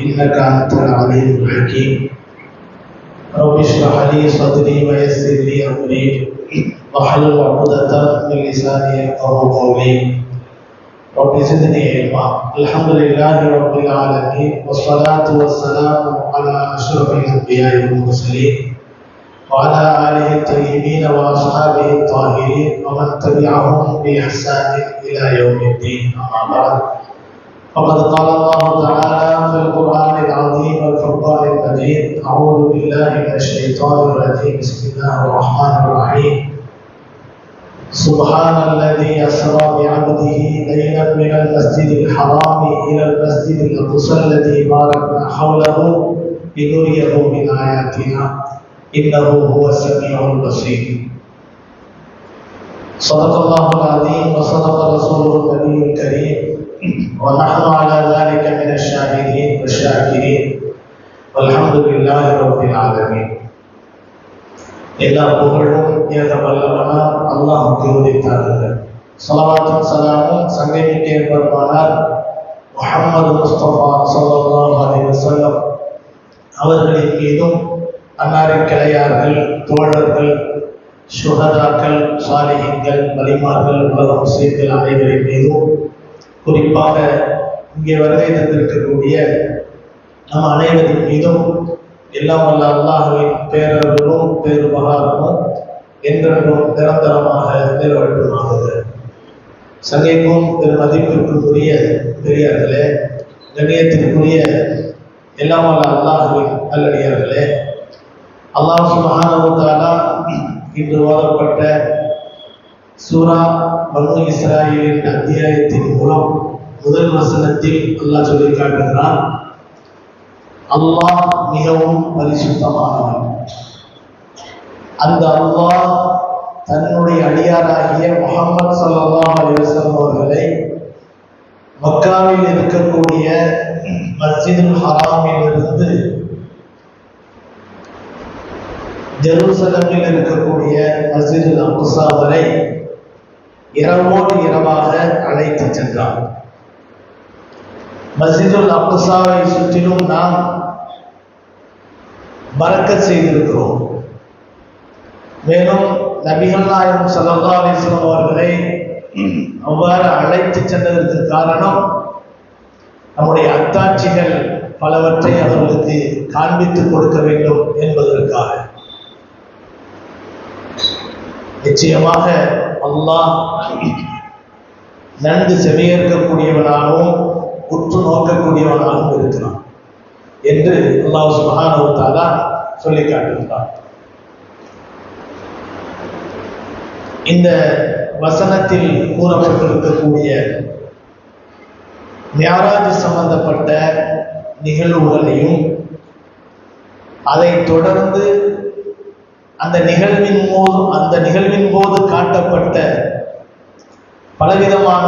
إنك أنت العليم الحكيم. رب اشرح لي صدري ويسر لي أمري واحلل عقدة من لساني يفقهوا قولي. رب زدني علما. الحمد لله رب العالمين، والصلاة والسلام على أشرف الأنبياء والمرسلين وعلى آله الطيبين وأصحابه الطاهرين ومن تبعهم بإحسان إلى يوم الدين. أما بعد، فقد قال الله تعالى في القرآن العظيم والفرقان المجيد: أعوذ بالله من الشيطان الرجيم. بسم الله الرحمن الرحيم. سبحان الذي أسرى بعبده ليلا من المسجد الحرام إلى المسجد الأقصى الذي باركنا حوله لنريه من آياتنا إنه هو السميع البصير. صدق الله العظيم وصدق رسوله النبي الكريم، ونحن على ذلك من الشاهدين والشاكرين والحمد لله رب العالمين. எல்லா புகழும் ஏக வல்லவனார் அல்லாஹ்வுக்கு உரித்தானது. ஸலவாத்தும் ஸலாமும் சங்கைமிக்க பெருமானார் முஹம்மது முஸ்தபா ஸல்லல்லாஹு அலைஹி வஸல்லம் அவர்களின் மீதும், அன்னாரின் கிளையார்கள், தோழர்கள், சுஹதாக்கள், சாலிஹீன்கள், வலிமார்கள், உலக முஸ்லிம்கள் அனைவரின் மீதும், குறிப்பாக இங்கே வருகை தந்திருக்கக்கூடிய நம் அனைவரின் மீதும் எல்லாம் வல்ல அல்லாஹ்வின் பேரருளும் பேருபகாரமும் என்றென்றும் நிரந்தரமாக நிறைவேற்றுமாகுக. சங்கைக்கும் பெருமதிப்பிற்கும் உரிய பெரியார்களே, கண்ணியத்திற்குரிய எல்லாம் வல்ல அல்லாஹ்வின் நல்லடியார்களே, அல்லாஹ் சுப்ஹானஹு வ தஆலா இன்று ஓதப்பட்ட சூரா பனு இஸ்ராயீலின் அத்தியாயத்தின் மூலம் முதல் வசனத்தில் அல்லாஹ் சொல்லி காட்டுகிறான்: அல்லாஹ் மிகவும் பரிசுத்தமானவன். அந்த அல்லாஹ் தன்னுடைய அடியாராகிய முஹம்மது ஸல்லல்லாஹு அலைஹி வஸல்லம் அவர்களை மக்காவில் இருக்கக்கூடிய மஸ்ஜிதுல் ஹராமிலிருந்து ஜெருசலமில் இருக்கக்கூடிய மஸ்ஜிதுல் அக்ஸா வரை இரவோடு இரவாக அழைத்து சென்றார். மஸ்ஜிதுல் அக்ஸாவை சுற்றிலும் நாம் பரக்கத் செய்திருக்கிறோம். மேலும் நபிகள் நாயகம் ஸல்லல்லாஹு அலைஹி வஸல்லம் அவர்களை அவ்வாறு அழைத்து சென்றதற்கு காரணம், நம்முடைய அத்தாட்சிகள் பலவற்றை அவர்களுக்கு காண்பித்துக் கொடுக்க வேண்டும் என்பதற்காக. நிச்சயமாக அல்லாஹ் நன்கு செவியேற்கக்கூடியவனாகவும் உற்று நோக்கக்கூடியவனாகவும் இருக்கிறான் என்று அல்லாஹ் சுப்ஹானஹு வ தஆலா சொல்லி காட்டுகிறான். இந்த வசனத்தில் கூறப்பட்டிருக்கக்கூடிய மியாராஜ் சம்பந்தப்பட்ட நிகழ்வுகளையும், அதை தொடர்ந்து அந்த நிகழ்வின் போது காட்டப்பட்ட பலவிதமான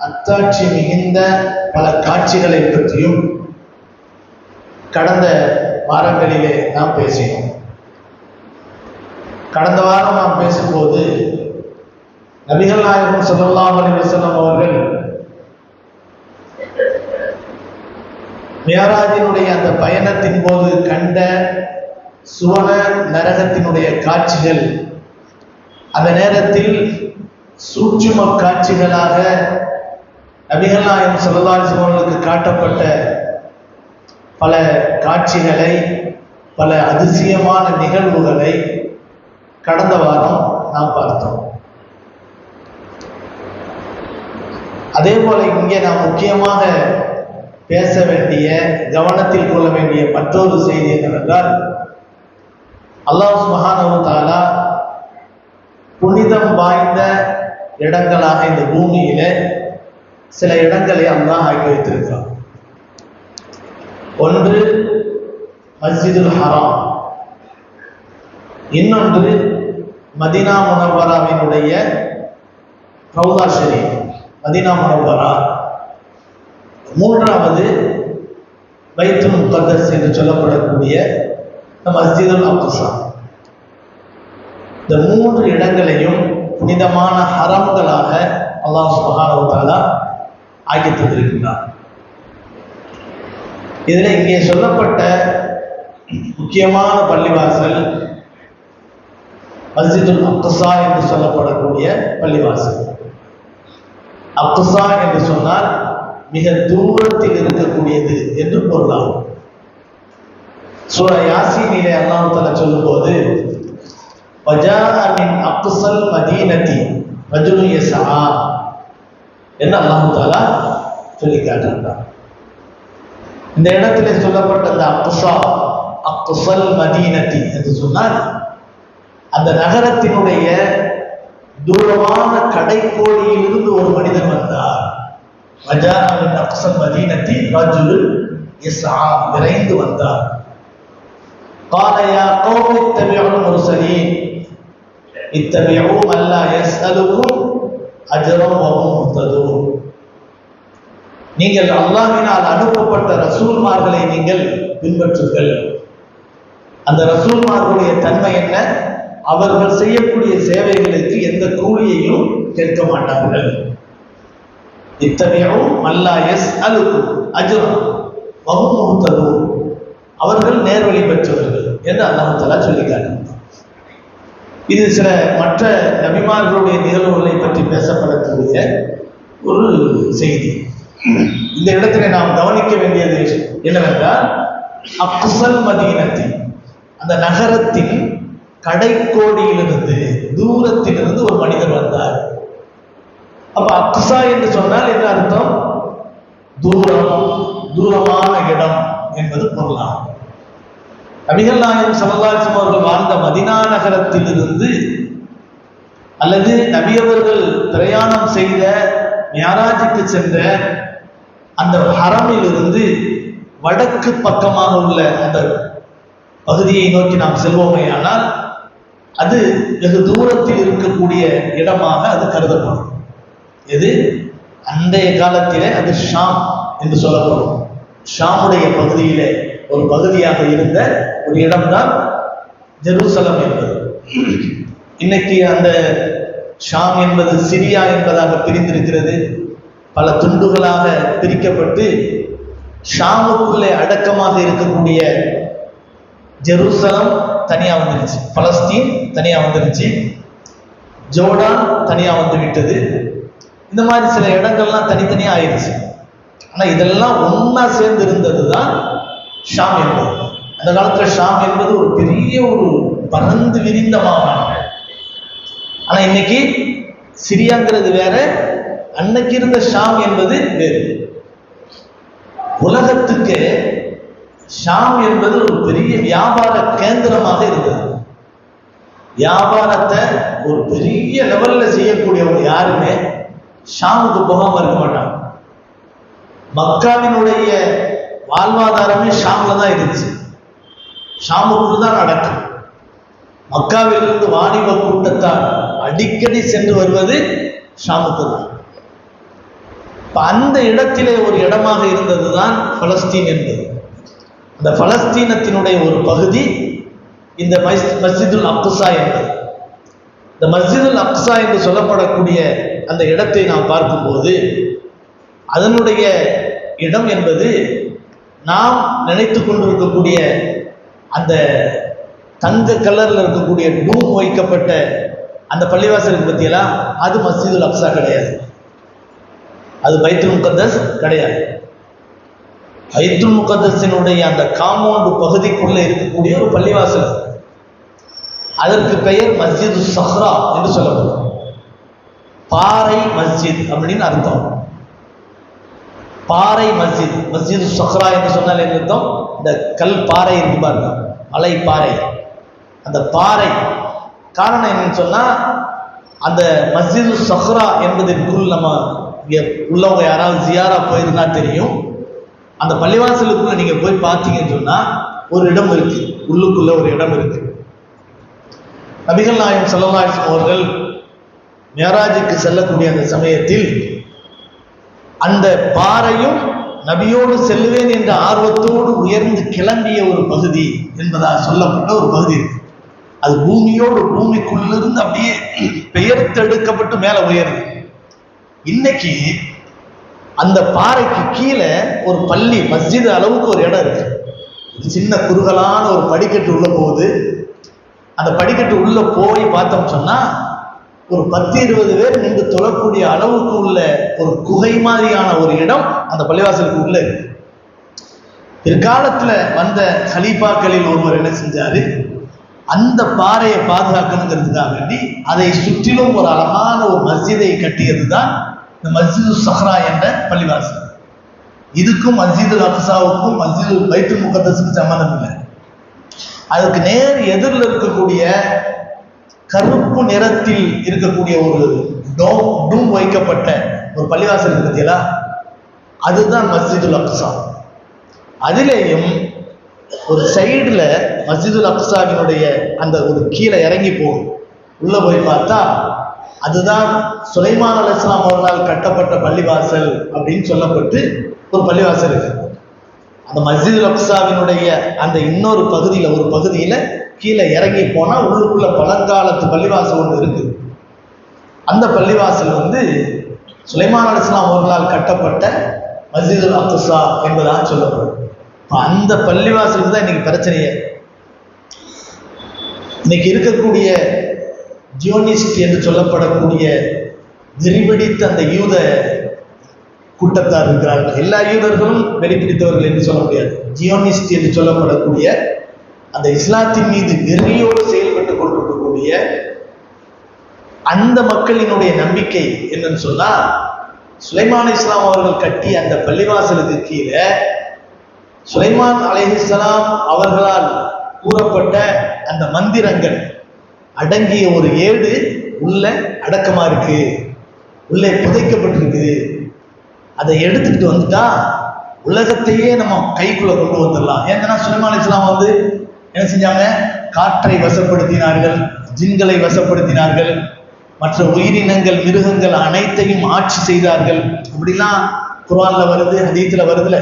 அத்தாட்சி மிகுந்த பல காட்சிகளை பற்றியும் கடந்த வாரங்களிலே நாம் பேசினோம். கடந்த வாரம் நாம் பேசும்போது நபிகள் நாயகம் ஸல்லல்லாஹு அலைஹி வஸல்லம் அவர்கள் மியராஜினுடைய அந்த பயணத்தின் போது கண்ட சுவன நரகத்தினுடைய காட்சிகள், அந்த நேரத்தில் சூட்சும காட்சிகளாக நபிகள் நாயகம் ஸல்லல்லாஹு அலைஹி வஸல்லம் அவர்களுக்கு காட்டப்பட்ட பல காட்சிகளை, பல அதிசயமான நிகழ்வுகளை கடந்த வாரம் நாம் பார்த்தோம். அதே போல இங்கே நாம் முக்கியமாக பேச வேண்டிய, கவனத்தில் கொள்ள வேண்டிய மற்றொரு செய்தி என்னவென்றால், அல்லாஹ் சுப்ஹானஹு வ தஆலா புனிதம் வாய்ந்த இடங்களாக இந்த பூமியில சில இடங்களை அல்லாஹ் ஆக்கி வைத்திருக்கிறார். ஒன்று மஸ்ஜிதுல் ஹராம், இன்னொன்று மதீனா முனவ்வராவினுடைய ரௌதா ஷரீஃப், மதீனா முனவ்வரா, மூன்றாவது பைத்துல் முகத்தஸ் என்று சொல்லப்படக்கூடிய மஸ்ஜிதுல் அக்ஸா. இந்த மூன்று இடங்களையும் புனிதமான ஹரம்களாக அல்லாஹ் சுப்ஹானஹு வ தஆலா ஆக்கி தந்திருக்கிறார். இதில் இங்கே சொல்லப்பட்ட முக்கியமான பள்ளிவாசல் மஸ்ஜிதுல் அக்ஸா என்று சொல்லப்படக்கூடிய பள்ளிவாசல். அக்ஸா என்று சொன்னால் மிக தூரத்தில் இருக்கக்கூடியது என்று பொருளாகும். சூரா யாசீனிலே அல்லாஹ் தஆலா சொல்லும்போது வஜாஅ மின் அக்ஸல் மதீனதி ரஜுலுன் யஸ்ஆ என்று அல்லாஹ் தஆலா சொல்லி காட்டுகிறார். இந்த இடத்திலே சொல்லப்பட்ட அந்த அக்ஸா, அக்ஸல் மதீனதி என்று சொன்னால் அந்த நகரத்தினுடைய தூரமான கடைக்கோடியிலிருந்து ஒரு மனிதன் வந்தார். வஜாஅ மின் அக்ஸல் மதீனதி ரஜுலுன் யஸ்ஆ, விரைந்து வந்தார். قال يا قوم اتبعوا المرسلين اتبعوا من لا يسألكم أجرا وهم مهتدون. நீங்கள் அல்லாஹ்வினால் அனுப்பப்பட்ட ரசூல்மார்களை நீங்கள் பின்பற்றுங்கள். அந்த ரசூல்மார்களுடைய தன்மை என்ன? அவர்கள் செய்யக்கூடிய சேவைகளுக்கு எந்த கூலியையும் கேட்க மாட்டார்கள். இத்தபிஉ மன் லா யஸ்அலுக்கும் அஜ்ரன் வஹும் முஹ்ததூன், அவர்கள் நேர்வழி பெற்றவர்கள் என்று அல்லாஹ் தஆலா சொல்லி காட்டுகிறார். இது சில மற்ற நபிமார்களுடைய நிகழ்வுகளை பற்றி பேசப்படக்கூடிய ஒரு செய்தி. இந்த இடத்திலே நாம் கவனிக்க வேண்டியது என்னவென்றால், அக்ஸல் மதீனத்தின், அந்த நகரத்தின் கடைக்கோடியிலிருந்து, தூரத்திலிருந்து ஒரு மனிதர் வந்தார். அப்ப அக்ஸா என்று சொன்னால் என்ன அர்த்தம்? தூரம், தூரமான இடம் என்பது பொருளாகும். நபிகள் நாயகம் ஸல்லல்லாஹு அலைஹி வஸல்லம் அவர்கள் வாழ்ந்த மதீனா நகரத்திலிருந்து அல்லது நபியவர்கள் பிரயாணம் செய்த மியராஜுக்கு சென்ற அந்த ஹரமிலிருந்து வடக்கு பக்கமாக உள்ள அந்த பகுதியை நோக்கி நாம் செல்வோமே ஆனால் அது வெகு தூரத்தில் இருக்கக்கூடிய இடமாக அது கருதப்படும். எது? அன்றைய காலத்திலே அது ஷாம் என்று சொல்லப்படும். ஷாமுடைய பகுதியிலே ஒரு பகுதியாக இருந்த ஒரு இடம்தான் ஜெருசலம் என்பது. இன்னைக்கு அந்த ஷாம் என்பது சிரியா என்பதாக பிரிந்திருக்கிறது. பல துண்டுகளாக பிரிக்கப்பட்டு ஷாமுக்குள்ளே அடக்கமாக இருக்கக்கூடிய ஜெருசலம் தனியா வந்துருச்சு, பலஸ்தீன் தனியா வந்துருச்சு, ஜோர்டான் தனியா வந்து விட்டது. இந்த மாதிரி சில இடங்கள்லாம் தனித்தனியா ஆயிடுச்சு. ஆனா இதெல்லாம் ஒன்னா சேர்ந்து இருந்தது தான் ஷாம் என்பது. அந்த காலத்துல ஷாம் என்பது ஒரு பெரிய ஒரு பறந்து விரிந்த மாகாணம். ஆனா இன்னைக்கு சிரியாங்கிறது வேற, அன்னைக்கு இருந்த ஷாம் என்பது வேறு. உலகத்துக்கு ஷாம் என்பது ஒரு பெரிய வியாபார கேந்திரமாக இருந்தது. வியாபாரத்தை ஒரு பெரிய லெவல்ல செய்யக்கூடியவங்க யாருமே ஷாமுக்கு போகாம இருக்க மாட்டாங்க. மக்காவினுடைய வாழ்வாதாரமே ஷாம்ல தான் இருந்துச்சு. ஷாமுக்குள்ள தான் நடக்கும். மக்காவிலிருந்து வாணிப கூட்டத்தார் அடிக்கடி சென்று வருவது ஷாமுக்கு தான். அந்த இடத்திலே ஒரு இடமாக இருந்ததுதான் பலஸ்தீன் என்பது. அந்த பலஸ்தீனத்தினுடைய ஒரு பகுதி இந்த மஸ்ஜிதுல் அக்ஸா என்பது. இந்த மஸ்ஜிதுல் அக்ஸா என்று சொல்லப்படக்கூடிய அந்த இடத்தை நாம் பார்க்கும்போது அதனுடைய இடம் என்பது நாம் நினைத்து கொண்டிருக்கக்கூடிய அந்த தங்க கலர்ல இருக்கக்கூடிய டூம் வைக்கப்பட்ட அந்த பள்ளிவாசலுக்கு பத்தியெல்லாம் அது மஸ்ஜிதுல் அக்ஸா கிடையாது. அது பைத்துல் முகத்தஸ் கிடையாது. பைத்துல் முகத்தஸினுடைய அந்த காம்பவுண்ட் பகுதிக்குள்ள இருக்கக்கூடிய ஒரு பள்ளிவாசல். அதற்கு பெயர் மஸ்ஜிது சஹ்ரா என்று சொல்லப்படும். பாறை மஸ்ஜித் அப்படின்னு அர்த்தம். பாறை மஸ்ஜித், மஸ்ஜிது சஹ்ரா என்று சொன்னால் என்ன அர்த்தம்? இந்த கல் பாறை இருக்கு பாருங்க, மலை பாறை. அந்த பாறை காரணம் என்னன்னு சொன்னா, அந்த மஸ்ஜிது சஹ்ரா என்பதற்குள் நம்ம உள்ளவங்க யாராவது ஜியாரா போயிருந்தா தெரியும். அந்த பள்ளிவாசலுக்குள்ள நீங்க போய் பார்த்தீங்கன்னு சொன்னா ஒரு இடம் இருக்கு, உள்ளுக்குள்ள ஒரு இடம் இருக்கு. நபிகள் நாயகம் ஸல்லல்லாஹு அலைஹி வஸல்லம் அவர்கள் மியராஜுக்கு செல்லக்கூடிய அந்த சமயத்தில் அந்த பாறையும் நபியோடு செல்லுவேன் என்ற ஆர்வத்தோடு உயர்ந்து கிளம்பிய ஒரு பகுதி என்பதாக சொல்லப்பட்ட ஒரு பகுதி இருக்கு. அது பூமியோடு பூமிக்குள்ளிருந்து அப்படியே பெயர்த்தெடுக்கப்பட்டு மேல உயருது. இன்னைக்கு அந்த பாறைக்கு கீழே ஒரு பள்ளி மஸ்ஜித் அளவுக்கு ஒரு இடம் இருக்கு. சின்ன குறுகலான ஒரு படிக்கட்டு உள்ள போகுது. அந்த படிக்கட்டு உள்ள போய் பார்த்தோம் சொன்னா ஒரு 10-20 பேர் நின்று தொழக்கூடிய அளவுக்கு உள்ள ஒரு குகை மாதிரியான ஒரு இடம் அந்த பள்ளிவாசலுக்கு உள்ள இருக்கு. பிற்காலத்துல வந்த ஹலீஃபாக்களில் ஒருவர் என்ன செஞ்சாரு, அந்த பாறையை பாதுகாக்கணுங்கிறதுக்காக வேண்டி அதை சுற்றிலும் ஒரு அழகான ஒரு மஸ்ஜிதை கட்டியது தான் இந்த மஸ்ஜிது சஹ்ரா என்ற பள்ளிவாசல். இதுக்கும் மஸ்ஜிதுல் அக்ஸாவுக்கும் மஸ்ஜிதுல் பைத்துல் முகத்தஸுக்கும் சம்பந்தம் இல்லை. அதுக்கு நேர் எதிரில் இருக்கக்கூடிய கருப்பு நிறத்தில் இருக்கக்கூடிய ஒரு டூம் வைக்கப்பட்ட ஒரு பள்ளிவாசல் இருக்கு பார்த்தீங்களா, அதுதான் மஸ்ஜிதுல் அக்ஸா. அதிலேயும் ஒரு சைடுல மஸ்ஜிதுல் அக்ஸாவினுடைய அந்த ஒரு கீழே இறங்கி போகும். உள்ள போய் பார்த்தா அதுதான் சுலைமான் அலைஹிஸ்ஸலாம் அவர்களால் கட்டப்பட்ட பள்ளிவாசல் அப்படின்னு சொல்லப்பட்டு ஒரு பள்ளிவாசல் இருக்கு. அந்த மஸ்ஜிதுல் அக்ஸாவினுடைய அந்த இன்னொரு பகுதியில ஒரு பகுதியில கீழே இறங்கி போனா உள்ளுக்குள்ள பழங்காலத்து பள்ளிவாசல் ஒன்று இருக்கு. அந்த பள்ளிவாசல் சுலைமான் அலைஹிஸ்ஸலாம் அவர்களால் கட்டப்பட்ட மஸ்ஜிதுல் அக்ஸா என்பதாக சொல்லப்படும். அந்த பள்ளிவாசலுக்கு தான் இன்னைக்கு பிரச்சனையே. இன்னைக்கு இருக்கக்கூடிய ஜியோனிஸ்ட் என்று சொல்லப்படக்கூடிய வெறிபிடித்த அந்த யூத கூட்டத்தார் இருக்கிறார்கள். எல்லா யூதர்களும் வெறிபிடித்தவர்கள் என்று சொல்ல முடியாது. ஜியோனிஸ்ட் என்று சொல்லப்படக்கூடிய அந்த இஸ்லாத்தின் மீது வெறியோடு செயல்பட்டுக் கொண்டிருக்கக்கூடிய அந்த மக்களினுடைய நம்பிக்கை என்னன்னு சொன்னா, சுலைமான் அலைஹிஸ்ஸலாம் அவர்கள் கட்டிய அந்த பள்ளிவாசலுக்கு கீழே சுலைமான் அலைஹிஸ்ஸலாம் அவர்களால் கூறப்பட்ட அந்த மந்திரங்கள் அடங்கிய ஒரு ஏடு உள்ள அடக்கமா இருக்கு, உள்ளே புதைக்கப்பட்டிருக்கு. அதை எடுத்துக்கிட்டு வந்துட்டா உலகத்தையே நம்ம கைக்குள்ள கொண்டு வந்துடலாம். ஏன்னா சுலைமான் அலைஹிஸ்ஸலாம் என்ன செஞ்சாங்க, காற்றை வசப்படுத்தினார்கள், ஜின்களை வசப்படுத்தினார்கள், மற்ற உயிரினங்கள் மிருகங்கள் அனைத்தையும் ஆட்சி செய்தார்கள். அப்படிலாம் குர்ஆன்ல வருது, ஹதீஸ்ல வருதுல.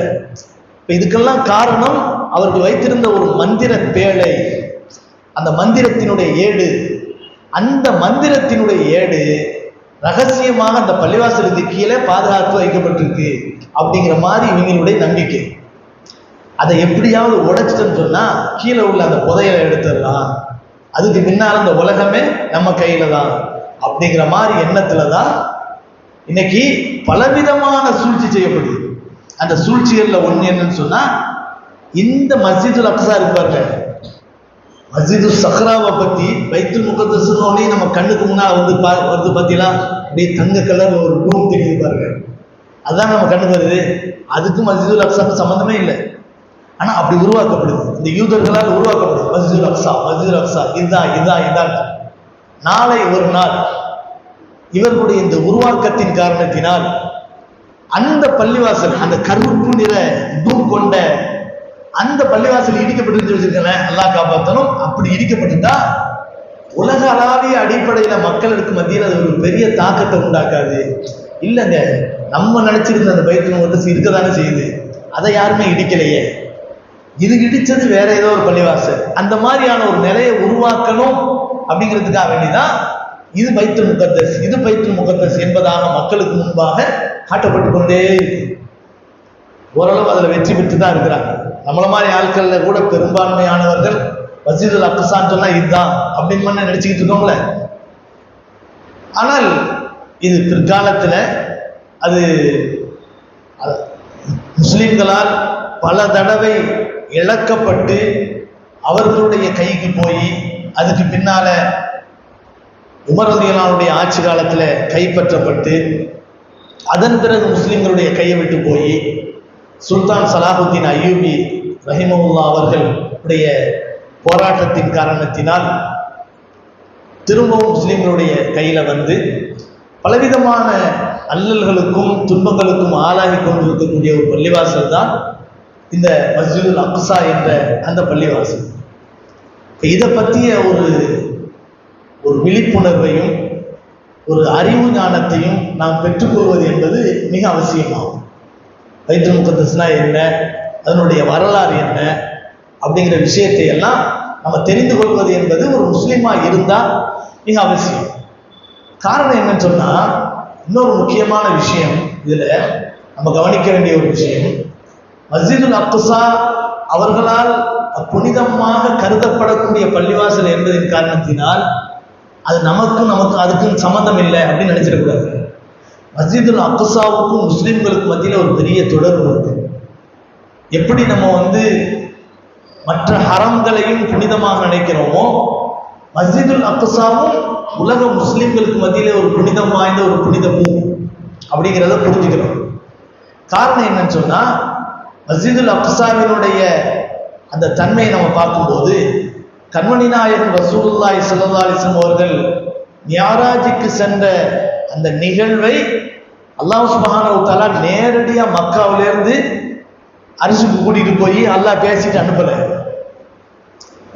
இப்ப இதுக்கெல்லாம் காரணம் அவர்கள் வைத்திருந்த ஒரு மந்திர பேழை, அந்த மந்திரத்தினுடைய ஏடு. அந்த மந்திரத்தினுடைய ஏடு ரகசியமாக அந்த பள்ளிவாசலுக்கு கீழே பாதுகாத்து வைக்கப்பட்டிருக்கு அப்படிங்கிற மாதிரி இவங்களுடைய நம்பிக்கை. அதை எப்படியாவது உடைச்சிட்டோன்னு சொன்னா கீழே உள்ள அந்த புதையலை எடுத்துடலாம், அதுக்கு பின்னால் அந்த உலகமே நம்ம கையில தான் அப்படிங்கிற மாதிரி எண்ணத்துலதான் இன்னைக்கு பலவிதமான சூழ்ச்சி செய்யப்படுது. அந்த சூழ்ச்சிகள்ல ஒண்ணு என்னன்னு சொன்னா, இந்த மஸ்ஜிதுல் அக்ஸா இருப்பாருங்க, மஸ்ஜிது சஹ்ராவை பத்தி பைத்துல் முகத்தஸ்னோடனே நம்ம கண்ணுக்கு முன்னால் வருது பார்த்தீங்களா, அப்படியே தங்க கலர்ல ஒரு டூம் தெரியுது பாருங்க, அதுதான் நம்ம கண்ணுக்கு வருது. அதுக்கு மஸ்ஜிதுல் அக்ஸாவுக்கு சம்பந்தமே இல்லை. ஆனா அப்படி உருவாக்கப்படுது, இந்த யூதர்களால் உருவாக்கப்படுது மஸ்ஜிதுல் அக்ஸா, மஸ்ஜிதுல் அக்ஸா, இதான். நாளை ஒரு நாள் இவர்களுடைய இந்த உருவாக்கத்தின் காரணத்தினால் அந்த பள்ளிவாசல், அந்த கருப்பு நிற டூம் கொண்ட அந்த பள்ளிவாசல் இடிக்கப்பட்டு வச்சிருக்கேன், அல்லாஹ் காப்பாற்றணும். அப்படி இடிக்கப்பட்டுட்டா உலக அளவிய அடிப்படையில மக்களுக்கு மத்தியில் அது ஒரு பெரிய தாக்கத்தை உண்டாக்காது. இல்லைங்க, நம்ம நினைச்சிருந்த அந்த பைத்துல் முகத்தஸ் இருக்கதானே செய்யுது, அதை யாருமே இடிக்கலையே, இது இடிச்சது வேற ஏதோ ஒரு பள்ளிவாசல். அந்த மாதிரியான ஒரு நிலையை உருவாக்கணும் அப்படிங்கிறதுக்காக வேண்டிதான் இது பைத்துல் முகத்தஸ், இது பைத்துல் முகத்தஸ் என்பதாக மக்களுக்கு முன்பாக காட்டப்பட்டு கொண்டே இருக்கு. ஓரளவு அதில் வெற்றி பெற்று தான் இருக்கிறாங்க. நம்மள மாதிரி ஆட்கள்ல கூட பெரும்பான்மையானவர்கள் மஸ்ஜிதுல் அக்ஸான்னு சொன்னா இதுதான் அப்படின்னு நினைச்சுக்கிட்டு இருக்கோம்ல. ஆனால் இது பிற்காலத்துல அது முஸ்லிம்களால் பல தடவை இழக்கப்பட்டு அவர்களுடைய கைக்கு போய் அதுக்கு பின்னால உமர் ரலியல்லாஹு ஆட்சி காலத்துல கைப்பற்றப்பட்டு அதன் பிறகு முஸ்லிம்களுடைய கையை விட்டு போய் சுல்தான் சலாஹுத்தீன் அய்யூபி ரஹிமஹுல்லா அவர்களுடைய போராட்டத்தின் காரணத்தினால் திரும்பவும் முஸ்லிம்களுடைய கையில பலவிதமான அல்லல்களுக்கும் துன்பங்களுக்கும் ஆளாகி கொண்டிருக்கக்கூடிய ஒரு பள்ளிவாசல் தான் இந்த மஸ்ஜிதுல் அக்ஸா என்ற அந்த பள்ளிவாசல். இதை பற்றிய ஒரு விழிப்புணர்வையும் ஒரு அறிவு ஞானத்தையும் நாம் பெற்றுக்கொள்வது என்பது மிக அவசியமாகும். பைத்துல் முகத்தஸ்னா என்ன, அதனுடைய வரலாறு என்ன அப்படிங்கிற விஷயத்தை எல்லாம் நம்ம தெரிந்து கொள்வது என்பது ஒரு முஸ்லீமா இருந்தால் மிக அவசியம். காரணம் என்னன்னு சொன்னா, இன்னொரு முக்கியமான விஷயம் இதுல நம்ம கவனிக்க வேண்டிய ஒரு விஷயம். மஸ்ஜிதுல் அக்ஸா அவர்களால் புனிதமாக கருதப்படக்கூடிய பள்ளிவாசல் என்பதின் காரணத்தினால் அது நமக்கு அதுக்கும் சம்பந்தம் இல்லை அப்படின்னு நினைச்சிடக்கூடாது. மஸ்ஜிதுல் அக்ஸாவுக்கும் முஸ்லிம்களுக்கு மத்தியில் ஒரு பெரிய தொடர்பு இருக்கு. எப்படி நம்ம மற்ற ஹரம்களையும் புனிதமாக நினைக்கிறோமோ, மஸ்ஜிதுல் அக்ஸாவும் உலக முஸ்லிம்களுக்கு மத்தியிலே ஒரு புனிதம் வாய்ந்த ஒரு புனித பூமி அப்படிங்கிறத புரிஞ்சுக்கிறோம். காரணம் என்னன்னு சொன்னா, மஸ்ஜிதுல் அக்ஸாவினுடைய அந்த தன்மையை நம்ம பார்க்கும்போது, கண்மணி நாயகம் ரசூலுல்லாஹி ஸல்லல்லாஹு அலைஹி வஸல்லம் அவர்கள் மியராஜுக்கு சென்ற அந்த நிகழ்வை அல்லாஹ் சுப்ஹானஹு வ தஆலா நேரடியா மக்காவிலிருந்து அரிசிக்கு கூட்டிட்டு போய் அல்லாஹ் பேசிட்டு அனுப்பல.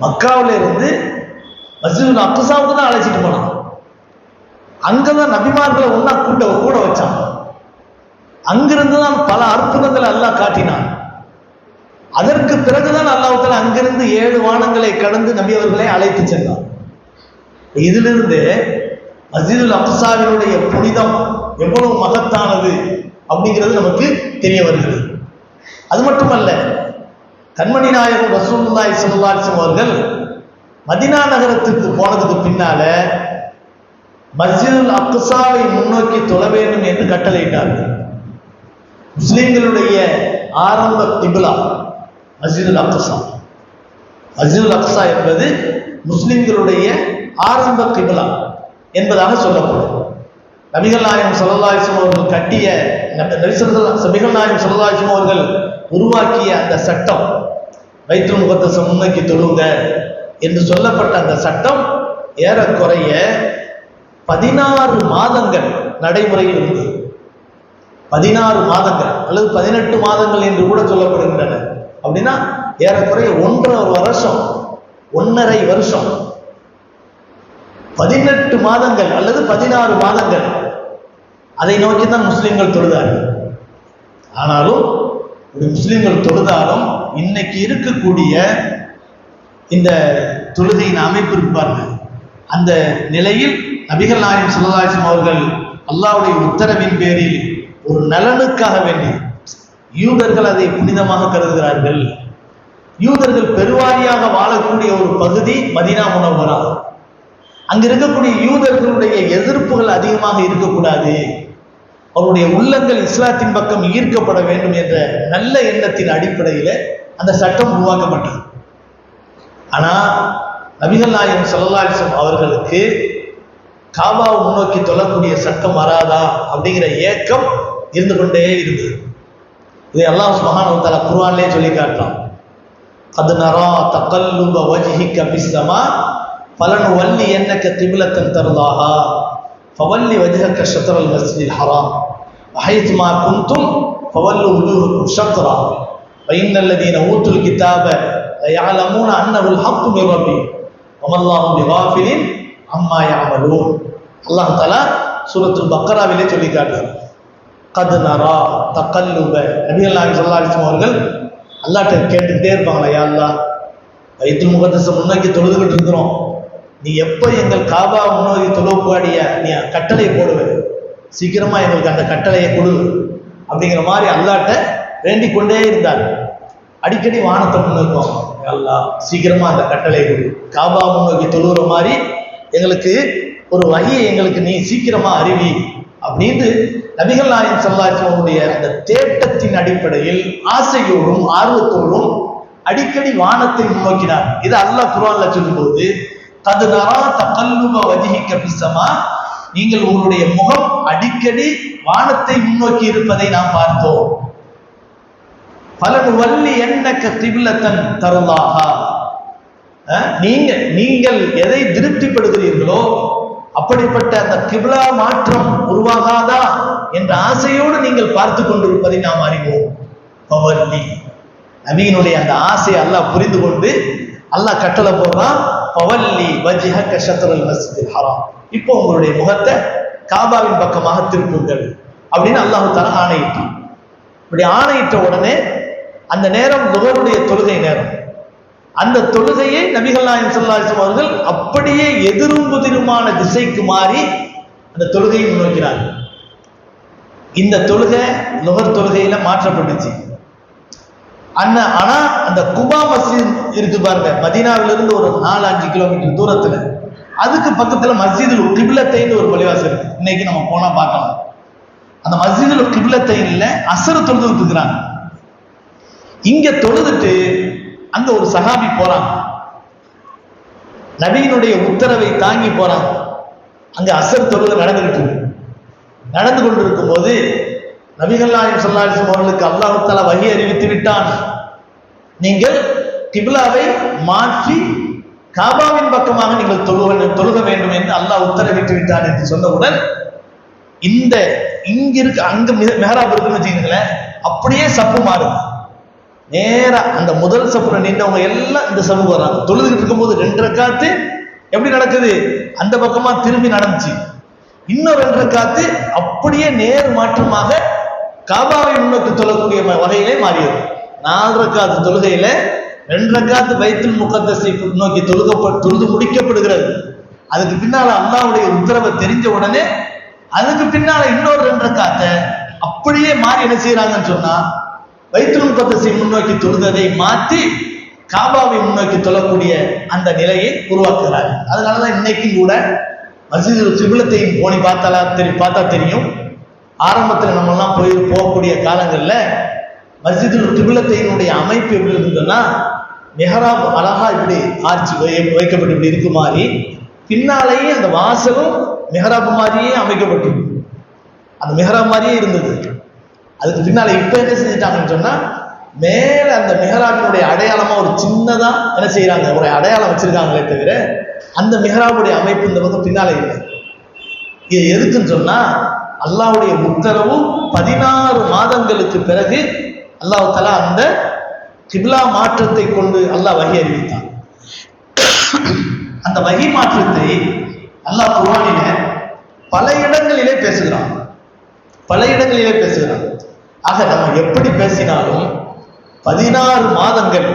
மக்காவில இருந்து மஸ்ஜிதுல் அக்ஸாவுக்கு தான் அழைச்சிட்டு போனான். அங்கதான் நபிமார்களை ஒன்னா கூட வச்சான். அங்கிருந்து தான் பல அற்புதங்களை அல்லாஹ் காட்டினான். அதற்கு பிறகுதான் அல்லாஹ் தஆலா அங்கிருந்து 7 வானங்களை கடந்து நபி அவர்களை அழைத்து சென்றான். இதிலிருந்து மஸ்ஜிதுல் அக்ஸாவினுடைய புனிதம் எவ்வளவு மகத்தானது அப்படிங்கிறது நமக்கு தெரிய வருகிறது. அது மட்டுமல்ல, கண்மணி நாயகம் ரசூலுல்லாஹி ஸல்லல்லாஹு அலைஹி வஸல்லம் அவர்கள் மதீனா நகரத்துக்கு போனதுக்கு பின்னால மஸ்ஜிதுல் அக்ஸாவை முன்னோக்கி தொழ வேண்டும் என்று கட்டளையிட்டார்கள். முஸ்லிம்களுடைய ஆரம்ப கிப்லா மஸ்ஜிதுல் அக்ஸா. மஸ்ஜிதுல் அக்ஸா என்பது முஸ்லிம்களுடைய ஆரம்ப கிப்லா என்பதாக சொல்லப்படும். நபிகள் நாயகம் ஸல்லல்லாஹு அலைஹி வஸல்லம் அவர்கள் கட்டிய நபிகள் நாயகம் ஸல்லல்லாஹு அலைஹி வஸல்லம் அவர்கள் உருவாக்கிய அந்த சட்டம், பைத்துல் முகத்தஸை முன்னோக்கி தொழுங்க என்று சொல்லப்பட்ட அந்த சட்டம் ஏறக்குறைய 16 மாதங்கள் நடைமுறையில் இருந்தது. 16 மாதங்கள் அல்லது 18 மாதங்கள் என்று கூட சொல்லப்படுகின்றன. அப்படின்னா ஏறக்குறைய 1.5 வருஷம் 1.5 வருஷம் 18 மாதங்கள் அல்லது 16 மாதங்கள் அதை நோக்கி தான் முஸ்லிம்கள் தொழுதார்கள். ஆனாலும் முஸ்லிம்கள் தொழுதாலும் இன்னைக்கு இருக்கக்கூடிய இந்த தொழுகையின் அமைப்பு இருப்பாங்க. அந்த நிலையில் நபிகள் நாயகம் ஸல்லல்லாஹு அலைஹி வஸல்லம் அவர்கள் அல்லாஹ்வுடைய உத்தரவின் பேரில் ஒரு நலனுக்காக வேண்டி, யூதர்கள் அதை புனிதமாக கருதுகிறார்கள். யூதர்கள் பெருவாரியாக வாழக்கூடிய ஒரு பகுதி மதீனா முனவ்வரா. அங்கு இருக்கக்கூடிய யூதர்களுடைய எதிர்ப்புகள் அதிகமாக இருக்கக்கூடாது, அவருடைய உள்ளங்கள் இஸ்லாத்தின் பக்கம் ஈர்க்கப்பட வேண்டும் என்ற நல்ல எண்ணத்தின் அடிப்படையில் அந்த சட்டம் உருவாக்கப்பட்டது. ஆனா நபிகள் நாயகம் ஸல்லல்லாஹு அலைஹி வஸல்லம் அவர்களுக்கு காபாவை முன்னோக்கி தொழக்கூடிய சட்டம் வராதா அப்படிங்கிற ஏக்கம் இருந்து கொண்டே இருந்தது. இதை அல்லாஹ் சுப்ஹானஹு வ தஆலா குர்ஆன்லயே சொல்லி காட்டுறான். கத் நரா தகல்லுப வஜ்ஹிக ஃபிஸ்ஸமா ஃபலனுவல்லியன்னக கிப்லத்தன் தர்லாஹா ஃபவல்லி வஜ்ஹக ஷத்ரல் மஸ்ஜிதில் ஹராம் வஹைதுமா குன்தும் ஃபவல்லு wujuhakum ஷத்ரா வஇன்னல்லதீன ஊத்துல் கிதாப லயஅலமூன அன்னஹுல் ஹக்கு மின் ரப்பிஹிம் வமல்லாஹு பிகாஃபிலின் அம்மா யஅமலூன். அல்லாஹ் தஆலா சூரத்துல் பக்கராவிலே சொல்லி காட்டுறார். கத் நரா தகல்லுப. நபிகள் நாயகம் ஸல்லல்லாஹு அலைஹி வஸல்லம் அவர்கள் அல்லாஹ்ட்ட கேட்டுக்கிட்டே இருப்பாங்களா, யா அல்லாஹ், பைத்துல் முகத்தஸை முன்னோக்கி தொழுதுகிட்டு இருக்கிறோம், நீ எப்போ எங்கள் காபா முன்னோக்கி தொழுவக்கூடிய நீ கட்டளை போடுவ, சீக்கிரமா எங்களுக்கு அந்த கட்டளையை கொடு அப்படிங்கிற மாதிரி அல்லாஹ்ட்ட வேண்டிக் கொண்டே இருந்தார். அடிக்கடி வானத்தை முன்னோக்கும், அல்லாஹ் சீக்கிரமா அந்த கட்டளை கொடு, காபா முன்னோக்கி தொழுகிற மாதிரி எங்களுக்கு ஒரு வகையை எங்களுக்கு நீ சீக்கிரமா அறிவி அப்படின்னு நபிகள் நாயகம் ஸல்லல்லாஹு அலைஹி வஸல்லம் அந்த தேட்டத்தின் அடிப்படையில் ஆசையோடும் ஆர்வத்தோடும் அடிக்கடி வானத்தை முன்னோக்கினார். இது அல்லாஹ் குர்ஆன்ல சொல்லும்போது, கத் நரா தகல்லுப வஜ்ஹிக ஃபிஸ்ஸமா, நீங்கள் உங்களுடைய முகம் அடிக்கடி வானத்தை முன்னோக்கி இருப்பதை நாம் பார்த்தோம். ஃபலனுவல்லியன்னக கிப்லத்தன் தர்லாஹா, நீங்கள் எதை திருப்திப்படுகிறீர்களோ அப்படிப்பட்ட அந்த கிப்லா மாற்றம் உருவாகாதா என்ற ஆசையோடு நீங்கள் பார்த்து கொண்டிருப்பதை நாம் அறிவோம். பவல்லி, நபியினுடைய அந்த ஆசையை அல்லாஹ் புரிந்து கொண்டு அல்லாஹ் கட்டளை போடுறான், பவல்லி வஜ்ஹக ஷத்ரல் மஸ்ஜிதில் ஹராம், இப்போ உங்களுடைய முகத்தை காபாவின் பக்கமாக திருப்புங்கள் அப்படின்னு அல்லாஹ் தஆலா ஆணையிட்டான். இப்படி ஆணையிட்ட உடனே அந்த நேரம் லுஹருடைய தொழுகை நேரம். அந்த தொழுகையை நபிகள் நாயகம் ஸல்லல்லாஹு அலைஹி வஸல்லம் அவர்கள் அப்படியே எதிரும் புதிருமான திசைக்கு மாறி அந்த தொழுகையை முன்னோக்கினார்கள். இந்த தொழுகை லுஹர் தொழுகையில மாற்றப்பட்டுச்சு. ஆனா அந்த குபா மஸ்ஜித் இருக்கு பாருங்க, மதீனாவிலிருந்து ஒரு 4-5 கிலோமீட்டர் தூரத்துல, அதுக்கு பக்கத்துல மஸ்ஜிதுல் கிப்லத்தைன்னு ஒரு பள்ளிவாசல் இருக்கு. இன்னைக்கு நம்ம போனா பார்க்கலாம். அந்த மஸ்ஜிதுல் கிப்லத்தைன்ல அசர் தொழுதுட்டு இருக்கிறாங்க. இங்க தொழுதுட்டு அங்க ஒரு சஹாபி போறாங்க, நபியினுடைய உத்தரவை தாங்கி போறாங்க. அங்க அசர் தொழுகை நடந்து கொண்டிருக்கும் போது நபிகள் நாயகம் ஸல்லல்லாஹு அலைஹி வஸல்லம் அவர்களுக்கு அல்லாஹ் தஆலா வஹி அறிவித்து விட்டான், நீங்கள் கிப்லாவை மாற்றி காபாவின் பக்கமாக நீங்கள் தொழுக வேண்டும் என்று அல்லாஹ் உத்தரவிட்டு விட்டான் என்று சொன்னவுடன், இங்க இருக்கு அங்க மெஹராப் இருக்குன்னு வச்சுக்கீங்களேன், அப்படியே சப்பு மாறுது. நேரா அந்த முதல் சப்புல நின்றவங்க எல்லாம் இந்த சப்பு வர்றாங்க. தொழுதுகிட்டு இருக்கும்போது 2 ரக்காத்து எப்படி நடக்குது, அந்த பக்கமா திரும்பி நடந்துச்சு. இன்னும் 2 ரக்காத்து அப்படியே நேர் மாற்றமாக காபாவை முன்னோக்கி தொழக்கூடிய வகையிலே மாறியது. 4 ரக்காத்து தொழுகையில 2 ரக்காத்து பைத்துல் முகத்தஸை நோக்கி தொழுது முடிக்கப்படுகிறது. அதுக்கு பின்னால அல்லாஹ்வுடைய உத்தரவை தெரிஞ்ச உடனே அதுக்கு பின்னால இன்னொரு 2 ரக்காத்தை அப்படியே மாறி என்ன செய்யறாங்கன்னு சொன்னா, பைத்துல் முகத்தஸை முன்னோக்கி தொழுததை மாற்றி காபாவை முன்னோக்கி தொழக்கூடிய அந்த நிலையை உருவாக்குகிறார்கள். அதனாலதான் இன்னைக்கும் கூட மஸ்ஜிதுல் கிப்லத்தையும் பார்த்தா தெரியும். ஆரம்பத்தில் நம்ம எல்லாம் போகக்கூடிய காலங்கள்ல மஸ்ஜிதுல் கிப்லத்தையினுடைய அமைப்பு எப்படி இருந்ததுன்னா, மெஹராப் அழகா இப்படி ஆட்சி வைக்கப்பட்டு இப்படி இருக்கு மாதிரி, பின்னாலேயே அந்த வாசலும் மெஹராப் மாதிரியே அமைக்கப்பட்டிருக்கு. அந்த மெஹராப் மாதிரியே இருந்தது. அதுக்கு பின்னால இப்ப என்ன செஞ்சுட்டாங்கன்னு சொன்னா, மேல அந்த மெஹராபினுடைய அடையாளமா ஒரு சின்னதா என்ன செய்யறாங்க, ஒரு அடையாளம் வச்சிருக்காங்களே தவிர அந்த மெஹராபுடைய அமைப்பு இந்த பக்கம் பின்னால இல்லை. இது எதுக்குன்னு சொன்னா, அல்லாஹ்வுடைய உத்தரவு 16 மாதங்களுக்கு பிறகு அல்லாஹ் தஆலா அந்த கிப்லா மாற்றத்தை கொண்டு அல்லாஹ் வஹி அறிவித்தான். அந்த வஹி மாற்றத்தை அல்லாஹ் குர்ஆனில பல இடங்களிலே பேசுகிறான். ஆக நம்ம எப்படி பேசினாலும் 16 மாதங்கள்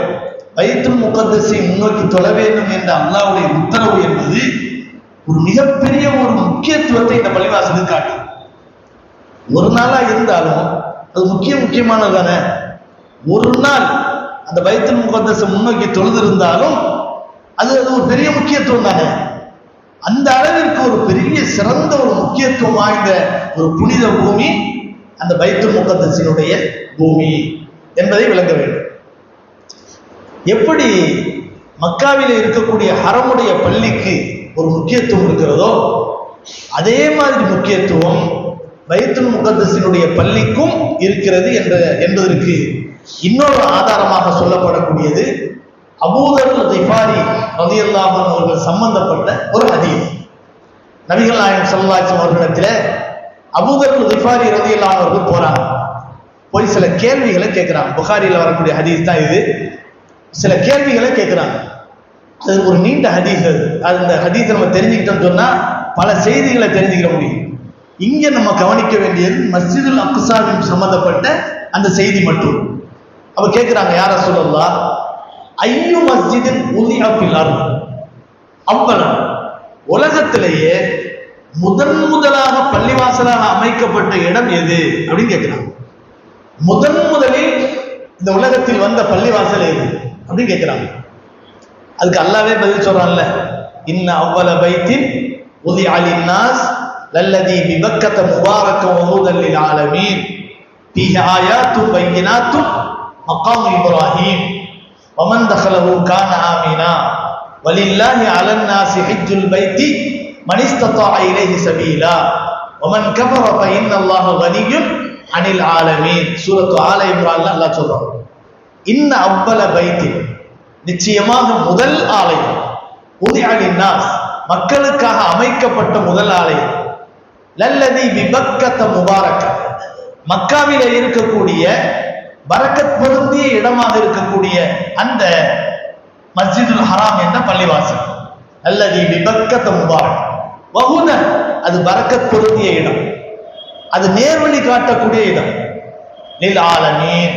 பைத்துல் முகத்தஸை முன்னோக்கி தொழ வேண்டும் என்ற அல்லாஹ்வுடைய உத்தரவு என்பது ஒரு மிகப்பெரிய ஒரு முக்கியத்துவத்தை இந்த பள்ளிவாசலுக்கு காட்டும். ஒரு நாளா இருந்தாலும் அது முக்கியமானது தானே. ஒரு நாள் அந்த பைத்துல் முகத்தஸை முன்னோக்கி தொழுது இருந்தாலும் அது ஒரு பெரிய முக்கியத்துவம் தானே. அந்த அளவிற்கு ஒரு பெரிய சிறந்த ஒரு முக்கியத்துவம் வாய்ந்த ஒரு புனித பூமி அந்த பைத்துல் முகத்தஸினுடைய பூமி என்பதை விளங்க வேண்டும். எப்படி மக்காவிலே இருக்கக்கூடிய ஹரமுடைய பள்ளிக்கு ஒரு முக்கியத்துவம் இருக்கிறதோ, அதே மாதிரி முக்கியத்துவம் பைத்துல் முகத்தஸினுடைய பள்ளிக்கும் இருக்கிறது என்பதற்கு இன்னொரு ஆதாரமாக சொல்லப்படக்கூடியது அபூதர் கிஃபாரி ரலியல்லாஹு அன்ஹு அவர்கள் சம்பந்தப்பட்ட ஒரு ஹதீஸ். நபிகள் நாயகம் ஸல்லல்லாஹு அலைஹி வஸல்லம் அவர்களிடத்தில் அபூதர் கிஃபாரி ரலியல்லாஹு அன்ஹு அவர்கள் போறாங்க. போய் சில கேள்விகளை கேட்கிறாங்க. புகாரியில் வரக்கூடிய ஹதீஸ் தான் இது. சில கேள்விகளை கேட்கிறாங்க. அது ஒரு நீண்ட ஹதீஸ். அந்த ஹதீஸை நம்ம தெரிஞ்சுக்கிட்டோம்னு சொன்னா பல செய்திகளை தெரிஞ்சுக்கிற முடியும். இங்க நம்ம கவனிக்க வேண்டியது மஸ்ஜிதுல் அக்ஸாவின் சம்பந்தப்பட்ட அந்த செய்தி மட்டும். அவ கேட்கிறாங்க, யார ரசூலல்லாஹ், ஐயு மஸ்ஜிதின் உதிஅ ஃபில் அர்த், அவ்வளவு உலகத்திலேயே முதலாக பள்ளிவாசலாக அமைக்கப்பட்ட இடம் எது அப்படின்னு கேட்கிறாங்க. முதலில் இந்த உலகத்தில் வந்த பள்ளிவாசல் எது அப்படின்னு கேட்கிறாங்க. அதுக்கு அல்லாஹ்வே பதில் சொல்றான்ல, இன்ன அவ்வல பைத்தின் உதிஅ லின்னாஸ் லல்லதி பிபக்கத முபாரக்கன் வ ஹுதல் லில் ஆலமீன் ஃபீஹி ஆயாத்துன் பையினாத்துன் மகாம் இப்ராஹீம் வமன் தഖலஹு கான ஆமினா வலில்லாஹி அலன் நாஸி ஹஜ்ஜுல் பைத்தி மன் இஸ்ததாஅ இலைஹி சபீலா வமன் கஃபர ஃபஇன்னல்லாஹ கனிய்யுன் அனில் ஆலமீன். சூரத்து ஆல இம்ரான்ல அல்லாஹ் சொல்றான், இன்ன அவ்வல பைத்தின், நிச்சயமாக முதல் ஆலயம், உதிஅ லின்னாஸ், மக்களுக்காக அமைக்கப்பட்ட முதல் ஆலயம், லல்லதி பிபக்கத முபாரக்க, மக்காவிலே இருக்கக்கூடிய பரக்கத் பொருந்திய இடமாக இருக்கக்கூடிய அந்த மஸ்ஜிதுல் ஹராம் என்ற பள்ளிவாசல், அல்லதி பிபக்கத முபாரக் வஹுத, அது பரக்கத் பொருந்திய இடம், அது நேர்வழி காட்டக்கூடிய இடம், லில் ஆலமீன்,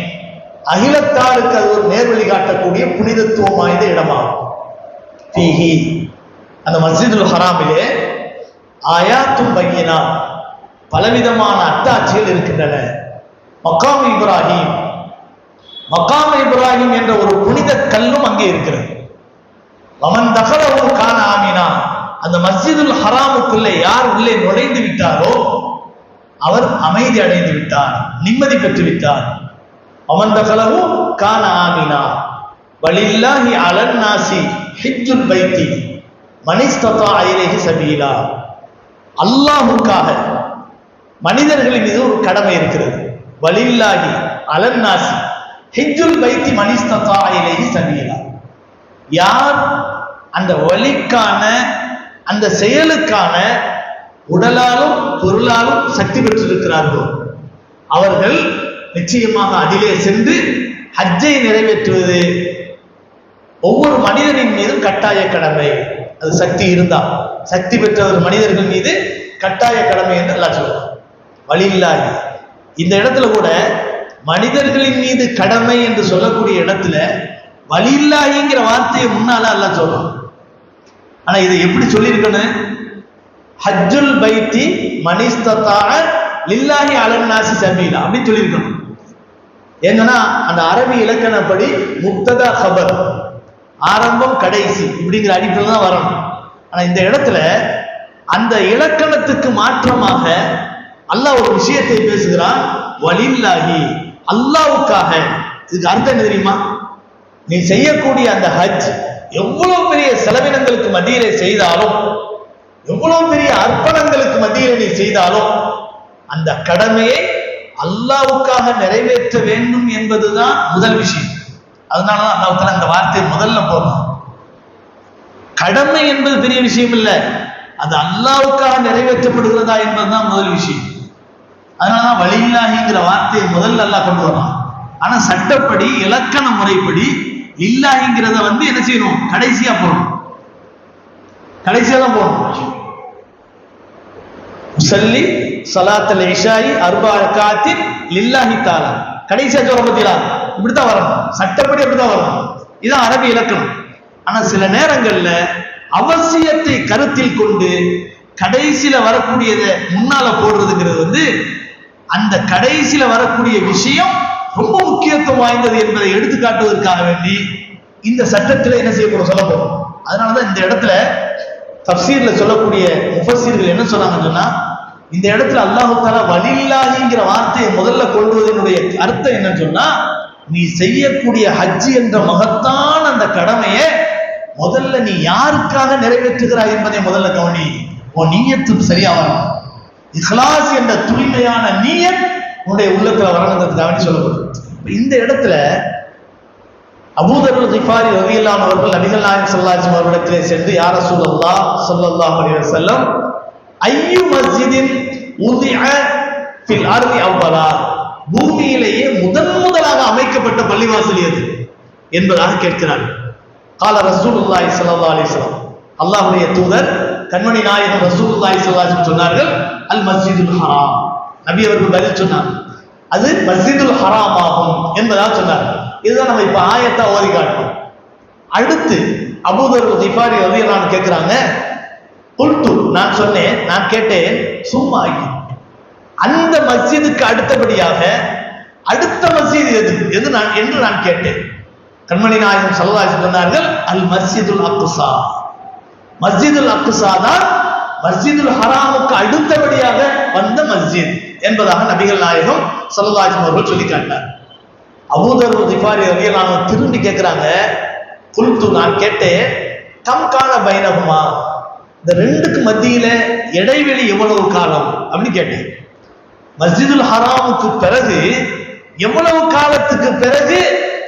அகிலத்தாருக்கு அது ஒரு நேர்வழி காட்டக்கூடிய புனிதத்துவம் வாய்ந்த இடமாகும். ஃபீஹி, அந்த மஸ்ஜிதுல் ஹராமிலே ஆயாத்தும் பையினா, பலவிதமான அத்தாட்சிகள் இருக்கின்றன. மக்காம் இப்ராஹிம் என்ற ஒரு புனித கல்லும் அங்கே இருக்கிறது. வமன் தகலஹு கான ஆமினா, அந்த மஸ்ஜிதுல் ஹராமுக்குள்ளே யார் உள்ளே நுழைந்து விட்டாரோ அவர் அமைதி அடைந்து விட்டார், நிம்மதி பெற்று விட்டார். வமன் தகலஹு கான ஆமினா வலில்லாஹி அலன் நாசி ஹிஜ்ஜுல் பைத்தி மனிஸ்ததா இலைஹி சபீலா. அல்லாஹ்வுக்காக மனிதர்களின் மீது ஒரு கடமை இருக்கிறது. வலில்லாஹி அலன் நாசி ஹிஜ்ஜுல் பைத்தி மனிஸ்ததா இலைஹி சபீலா. யார் அந்த வழிக்கான அந்த செயலுக்கான உடலாலும் பொருளாலும் சக்தி பெற்றிருக்கிறார்களோ அவர்கள் நிச்சயமாக அதிலே சென்று ஹஜ்ஜை நிறைவேற்றுவது ஒவ்வொரு மனிதனின் மீதும் கட்டாய கடமை. அது சக்தி இருந்தால், சக்தி பெற்றவர் மனிதர்கள் மீது கட்டாய கடமை என்று அல்லாஹ் சொல்றார். வலில்லாஹி, இந்த இடத்துல கூட மனிதர்களின் மீது கடமை என்று சொல்லக்கூடிய இடத்துல வலில்லாஹிங்கிற வார்த்தையை முன்னால அல்லாஹ் சொல்றான். ஆனா இதை எப்படி சொல்லியிருக்கணும்? ஹஜ்ஜுல் பைத்தி மனிஸ்ததா லில்லாஹி அலன் நாசி சபீலா அப்படின்னு சொல்லியிருக்கணும். ஏன்னா அந்த அரபி இலக்கணப்படி முப்ததா கபர், ஆரம்பம் கடைசி இப்படிங்கிற அடிப்படையில் தான் வரணும். ஆனா இந்த இடத்துல அந்த இலக்கணத்துக்கு மாற்றமாக அல்லாஹ் ஒரு விஷயத்தை பேசுகிறான். வலில்லாஹி, அல்லாஹ்வுக்காக. இதுக்கு அர்த்தம் என்ன தெரியுமா? நீ செய்யக்கூடிய அந்த ஹஜ் எவ்வளவு பெரிய செலவினங்களுக்கு மத்தியிலே செய்தாலும், எவ்வளவு பெரிய அர்ப்பணங்களுக்கு மத்தியிலே நீ செய்தாலும் அந்த கடமையை அல்லாஹ்வுக்காக நிறைவேற்ற வேண்டும் என்பதுதான் முதல் விஷயம். அதனாலதான் அல்லாஹ் அந்த வார்த்தையை முதல்ல போடணும். கடமை என்பது பெரிய விஷயம் இல்லை, அது அல்லாஹ்வுக்காக நிறைவேற்றப்படுகிறதா என்பதுதான் முதல் விஷயம். அதனாலதான் வலில்லாஹிங்கிற வார்த்தையை முதல்ல அல்லாஹ் கொண்டு வரலாம். ஆனா சட்டப்படி இலக்கண முறைப்படி இல்லாஹிங்கிறத என்ன செய்யணும்? கடைசியா போடணும். கடைசியா தான் போடணும். முஸல்லி ஸலாத்துல் இஷாஇ அர்பா ரகாத்தின் லில்லாஹி தஆலா, கடைசியா சொல்ற பத்தியா இப்படித்தான் வரணும். சட்டப்படி அப்படித்தான் வரணும். இதுதான் அரபி இலக்கணம். ஆனா சில நேரங்கள்ல அவசியத்தை கருத்தில் கொண்டு கடைசியில வரக்கூடியதை முன்னால போடுறதுங்கிறது அந்த கடைசியில வரக்கூடிய விஷயம் ரொம்ப முக்கியத்துவம் வாய்ந்தது என்பதை எடுத்து காட்டுவதற்காக வேண்டி இந்த சட்டத்தில் என்ன செய்யப்படும் சொல்ல போறோம். அதனாலதான் இந்த இடத்துல தஃப்சீர்ல சொல்லக்கூடிய முஃபஸ்ஸீர்கள் என்ன சொன்னாங்கன்னு சொன்னா, இந்த இடத்துல அல்லாஹ் தஆலா வலில்லாஹிங்கிற வார்த்தையை முதல்ல கொள்வதனுடைய அர்த்தம் என்னன்னு சொன்னா, நீ செய்யக்கூடிய ஹஜ் என்ற மகத்தான அந்த கடமையை முதல்ல நீ யாருக்காக நிறைவேற்றுகிறாய் என்பதை முதல்ல கவனி. உன் நீயத்து சரியா வரணும். இஹ்லாஸ் என்ற தூய்மையான நீயத் உன்னுடைய உள்ளத்துல வரணுங்கிறதுக்காக வேண்டி சொல்லப்படுது. இந்த இடத்துல அபூ தர் கிஃபாரி ரலியல்லாஹு அன்ஹு அவர்கள் நபிகள் நாயகம் ஸல்லல்லாஹு அலைஹி வஸல்லம் அவர்களிடத்திலே சென்று, யா ரசூலல்லாஹ் ஸல்லல்லாஹு அலைஹி வஸல்லம், ஐயு மஸ்ஜிதின் உதிஅ ஃபில் அர்தி அவ்வலா, பூமியிலேயே முதலாக அமைக்கப்பட்ட பள்ளிவாசல் எது என்பதாக கேட்கிறார். கால ரசூலுல்லாஹி ஸல்லல்லாஹு அலைஹி வஸல்லம், அல்லாஹ்வுடைய தூதர் கண்மணி நாயகம் ரசூலுல்லாஹி ஸல்லல்லாஹு அலைஹி வஸல்லம் சொன்னார்கள், அல் மஸ்ஜிதுல் ஹராம். நபி அவர்கள் பதில் சொன்னார், அது மஸ்ஜிதுல் ஹராம் ஆகும் என்பதாக சொன்னார். இதுதான் நம்ம இப்ப ஆயத்தா ஓதி காட்டணும். அடுத்து அபூ தர் கிஃபாரி ரலியல்லாஹு அன்ஹு கேட்கிறாங்க, குல்து, நான் சொன்னேன், நான் கேட்டேன், சும்மா அந்த மஸ்ஜிதுக்கு அடுத்தபடியாக அடுத்த மஸ்ஜித் எது என்று நான் கேட்டேன். கண்மணி நாயகம் ஸல்லல்லாஹு அலைஹி வஸல்லம் சொன்னார்கள், அல் மஸ்ஜிதுல் அக்ஸா. மஸ்ஜிதுல் அக்ஸா தான் மஸ்ஜிதுல் ஹராமுக்கு அடுத்தபடியாக வந்த மஸ்ஜித் என்பதாக நபிகள் நாயகம் ஸல்லல்லாஹு அலைஹி வஸல்லம் அவர்கள் சொல்லி காட்டினார். அபூ தர் கிஃபாரி ரலியல்லாஹு அன்ஹு திரும்பி கேட்கிறாங்க, குல்து, நான் கேட்டேன், கம் கான பைனஹுமா, இந்த ரெண்டுக்கு மத்தியில இடைவெளி எவ்வளவு காலம் அப்படின்னு கேட்டேன். மஸ்ஜிதுல் ஹராமுக்கு பிறகு எவ்வளவு காலத்துக்கு பிறகு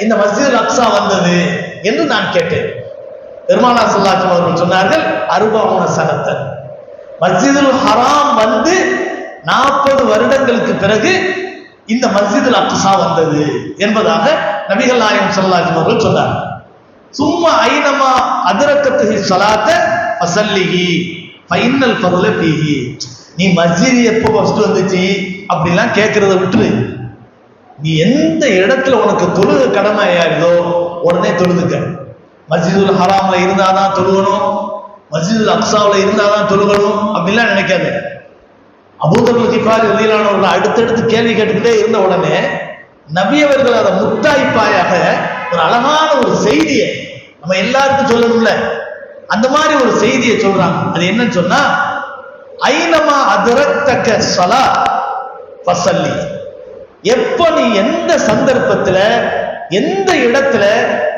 இந்த மஸ்ஜிதுல் அக்ஸா வந்தது என்று நான் கேட்டேன். பெருமானார் ஸல்லல்லாஹு அலைஹி வஸல்லம் அவர்கள் சொன்னார்கள், 40 சனத்தன். மஸ்ஜிதுல் ஹராம் 40 வருடங்களுக்கு பிறகு இந்த மஸ்ஜிதுல் அக்ஸா வந்தது என்பதாக நபிகள் நாயகம் ஸல்லல்லாஹு அலைஹி வஸல்லம் அவர்கள் சொன்னார். சும்மா ஐனமா அதரக்கத்துஹி ஸலாத்த ஃபஸல்லிஹி ஃபைனல் ஃபர்ல ஃபீஹி. நீ மஸ்ஜித் எப்போ ஃபர்ஸ்ட் வந்துச்சு அப்படிலாம் கேட்கறத விட்டுரு. நீ எந்த இடத்துல உனக்கு தொழுக கடமையாயிருதோ உடனே தொழுதுக்க. மஸ்ஜிதுல் ஹராம்ல இருந்தாதான் தொழுகணும், மஸ்ஜிதுல் அக்ஸாவில் இருந்தாதான் தொழுகணும் அப்படிலாம் நினைக்காத. அபூதர் கிஃபாரி ரலியல்லாஹு அடுத்தடுத்து கேள்வி கேட்டுக்கிட்டே இருந்த உடனே நபி அவர்கள் அதை முத்தாய்ப்பாயாக ஒரு அழகான ஒரு செய்தியை நம்ம எல்லாருக்கும் சொல்லணும்ல, அந்த மாதிரி ஒரு செய்தியை சொல்றாங்க. அது என்னன்னு சொன்னா, ஐனமா அதரக்தக ஸலா ஃபஸல்லி, எப்ப நீ எந்த சந்தர்ப்பத்துல எந்த இடத்துல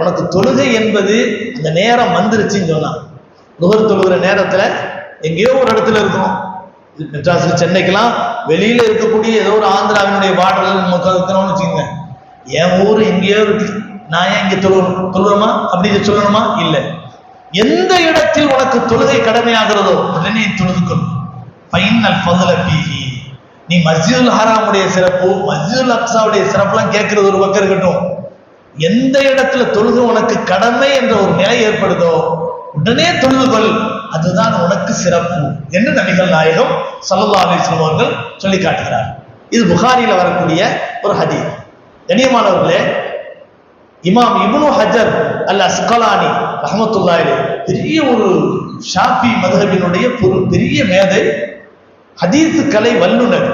உனக்கு தொழுகை என்பது அந்த நேரம் வந்துருச்சுன்னு சொன்னா, நுகர் தொழுகிற நேரத்துல எங்கேயோ ஒரு இடத்துல இருக்கணும். மெட்ராஸ் சென்னைக்கெல்லாம் வெளியில இருக்கக்கூடிய ஏதோ ஒரு ஆந்திராவினுடைய பாடல் நமக்கு இருக்கணும்னு வச்சுக்கோங்க. என் ஊர் எங்கேயோ இருக்கு, நான் ஏன் இங்க தொழுறோமா அப்படின்னு சொல்லணுமா? இல்லை. எந்த இடத்தில் உனக்கு தொழுகை கடமையாகிறதோ உடனே தொழுதுக்கொள்ளும். ஃபைனல் ஃபதுல ஃபீஹி, நீ மஸ்ஜிதுல் ஹராமுடைய சிறப்பு மஸ்ஜிதுல் அக்ஸாவுடைய சிறப்புலாம் கேட்கறது ஒரு பக்கம் இருக்கட்டும், எந்த இடத்துல தொழுகை உனக்கு கடமை என்ற ஒரு நிலை ஏற்படுதோ உடனே தொழுதுகொள், அதுதான் உனக்கு சிறப்பு என்று நபிகள் நாயகம் ஸல்லல்லாஹு அலைஹி வஸல்லம் அவர்கள் சொல்லி காட்டுகிறார். இது புகாரில வரக்கூடிய ஒரு ஹதீஸ். கண்ணியமானவர்களே, இமாம் இப்னு ஹஜர் அல் அஸ்கலானி ரஹ்மத்துல்லாஹி அலைஹி பெரிய ஒரு ஷாஃபி மذஹபினுடைய பெரிய மேதை, ஹதீஸ் கலை வல்லுனர்,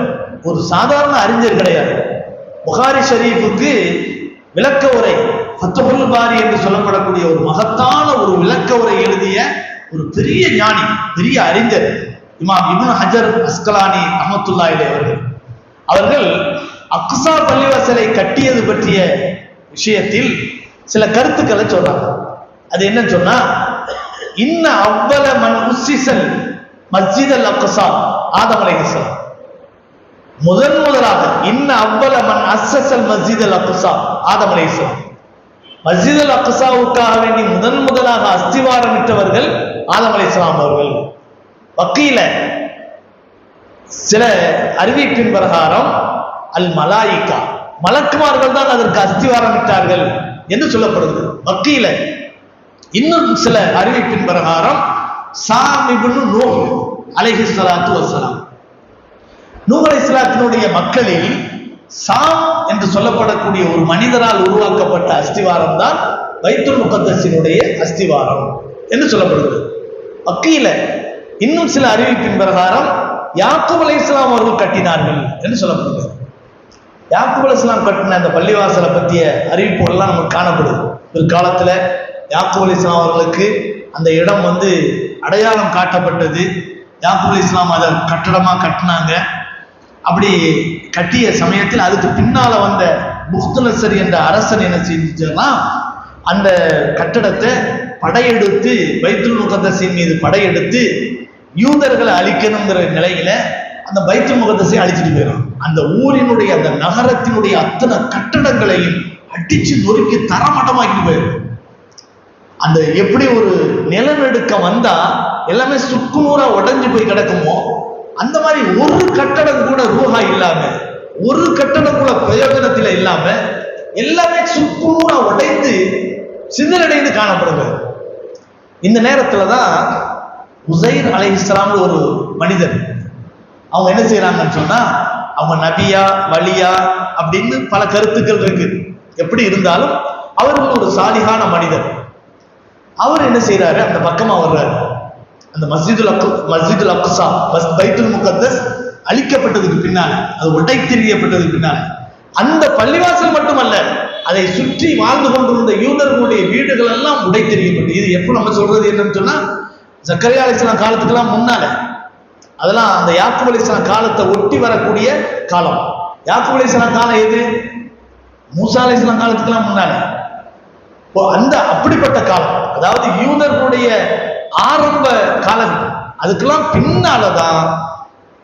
ஒரு சாதாரண அறிஞர் கிடையாது. புகாரி ஷரீஃபுக்கு விளக்க உரை ஃபத்ஹுல் பாரி என்று சொல்லப்படக்கூடிய ஒரு மகத்தான ஒரு விளக்க உரை எழுதிய ஒரு பெரிய ஞானி, பெரிய அறிஞர் இமாம் இப்னு ஹஜர் அஸ்கலானி ரஹ்மத்துல்லாஹி அலைஹி அவர்கள் அக்ஸா பள்ளிவாசலை கட்டியது பற்றிய விஷயத்தில் சில கருத்துக்களை சொல்றாங்க. அது என்னன்னு சொன்னா, இன்ன அவ்வள மன் உஸ்ஸிஸல் மஸ்ஜித் அல் அக்ஸா ஆதம் அலைஹிஸ்ஸலாம், முதலாக இன்ன அவ்வள மன் அஸ்ஸஸல் மஸ்ஜித் அல் அக்ஸா ஆதம் அலைஹிஸ்ஸலாம், மஸ்ஜித் அல் அக்ஸாவுக்காக வேண்டி முதலாக அஸ்திவாரமிட்டவர்கள் ஆதம் அலைஹிஸ்ஸலாம் அவர்கள். வக்கீல சில அறிவிப்பின் பிரகாரம் அல் மலாயிகா, மலக்குமார்கள் தான் அதற்கு அஸ்திவாரமிட்டார்கள் என்று சொல்லப்படுகிறது. வக்கீல இன்னும் சில அறிவிப்பின் பிரகாரம் சாம் இப்னு நூஹ் அலைஹிஸ்ஸலாத்து வஸ்ஸலாம், நூஹ் அலைஹிஸ்ஸலாத்தினுடைய மக்களில் சாம் என்று சொல்லப்படக்கூடிய ஒரு மனிதரால் உருவாக்கப்பட்ட அஸ்திவாரம் தான் பைத்துல் முகத்தஸினுடைய அஸ்திவாரம் என்று சொல்லப்படுகிறது. வக்கீல இன்னும் சில அறிவிப்பின் பிரகாரம் யாக்கூப் அலைஹிஸ்ஸலாம் அவர்கள் கட்டினார்கள் என்று சொல்லப்படுகிறது. யாக்கூப் அலைஹிஸ்ஸலாம் கட்டின அந்த பள்ளிவாசலை பற்றிய அறிவிப்புகள் எல்லாம் நமக்கு காணப்படுது. ஒரு காலத்துல யாக்கூப் அலைஹிஸ்ஸலாம் அவர்களுக்கு அந்த இடம் அடையாளம் காட்டப்பட்டது. யாக்கூப் அலைஹிஸ்ஸலாம் அதை கட்டடமா கட்டினாங்க. அப்படி கட்டிய சமயத்தில் அதுக்கு பின்னால வந்த புக்துநஸர் என்ற அரசன் என்ன செஞ்சுன்னா, அந்த கட்டடத்தை படையெடுத்து பைத்துல் முகத்தஸின் மீது படையெடுத்து யூதர்களை அழிக்கணுங்கிற நிலையில அந்த பைத்துல் முகத்தஸை அழிச்சிட்டு போயிடும். அந்த ஊரினுடைய அந்த நகரத்தினுடைய அத்தனை கட்டடங்களையும் அடிச்சு நொறுக்கி தரமட்டமாக்கிட்டு போயிடும். அந்த எப்படி ஒரு நிலநடுக்கம் வந்தா எல்லாமே சுக்குநூறா உடைஞ்சு போய் கிடக்குமோ, அந்த மாதிரி ஒரு கட்டடம் கூட ரூஹா இல்லாம, ஒரு கட்டடம் கூட பிரயோஜனத்துல இல்லாம எல்லாமே சுக்குநூறா உடைந்து சிதறடைந்து காணப்படுது. இந்த நேரத்துலதான் உஸைர் அலைஹிஸ்ஸலாம் ஒரு மனிதர், அவங்க என்ன செய்யறாங்கன்னு சொன்னா, அவங்க நபியா வலியா அப்படின்னு பல கருத்துக்கள் இருக்கு. எப்படி இருந்தாலும் அவர்கள் ஒரு சாலிகான மனிதர். அவர் என்ன செய்யறாரு, அந்த பக்கமா வர்றாரு. அந்த மஸ்ஜிதுல் அக்ஸா பைத்துல் முகத்தஸ் அழிக்கப்பட்டதுக்கு பின்னால, அது உடைத்தெறியப்பட்டதுக்கு பின்னால, அந்த பள்ளிவாசல் மட்டுமல்ல, அதை சுற்றி வாழ்ந்து கொண்டிருந்த யூதர்களுடைய வீடுகள் எல்லாம் உடைத்தெறியப்பட்டு, இது எப்போ நம்ம சொல்றது என்னன்னு சொன்னா, ஜக்கரியா அலைஹிஸ்ஸலாம் காலத்துக்கெல்லாம் முன்னால, அதெல்லாம் அந்த யாக்கூப் அலைஹிஸ்ஸலாம் காலத்தை ஒட்டி வரக்கூடிய காலம். யாக்கூப் அலைஹிஸ்ஸலாம் காலம் எது? மூசா அலைஹிஸ்ஸலாம் காலத்துக்கெல்லாம் முன்னால. அந்த அப்படிப்பட்ட காலம், அதாவது யூதர்களுடைய ஆரம்ப காலம், அதுக்கெல்லாம் பின்னாலதான்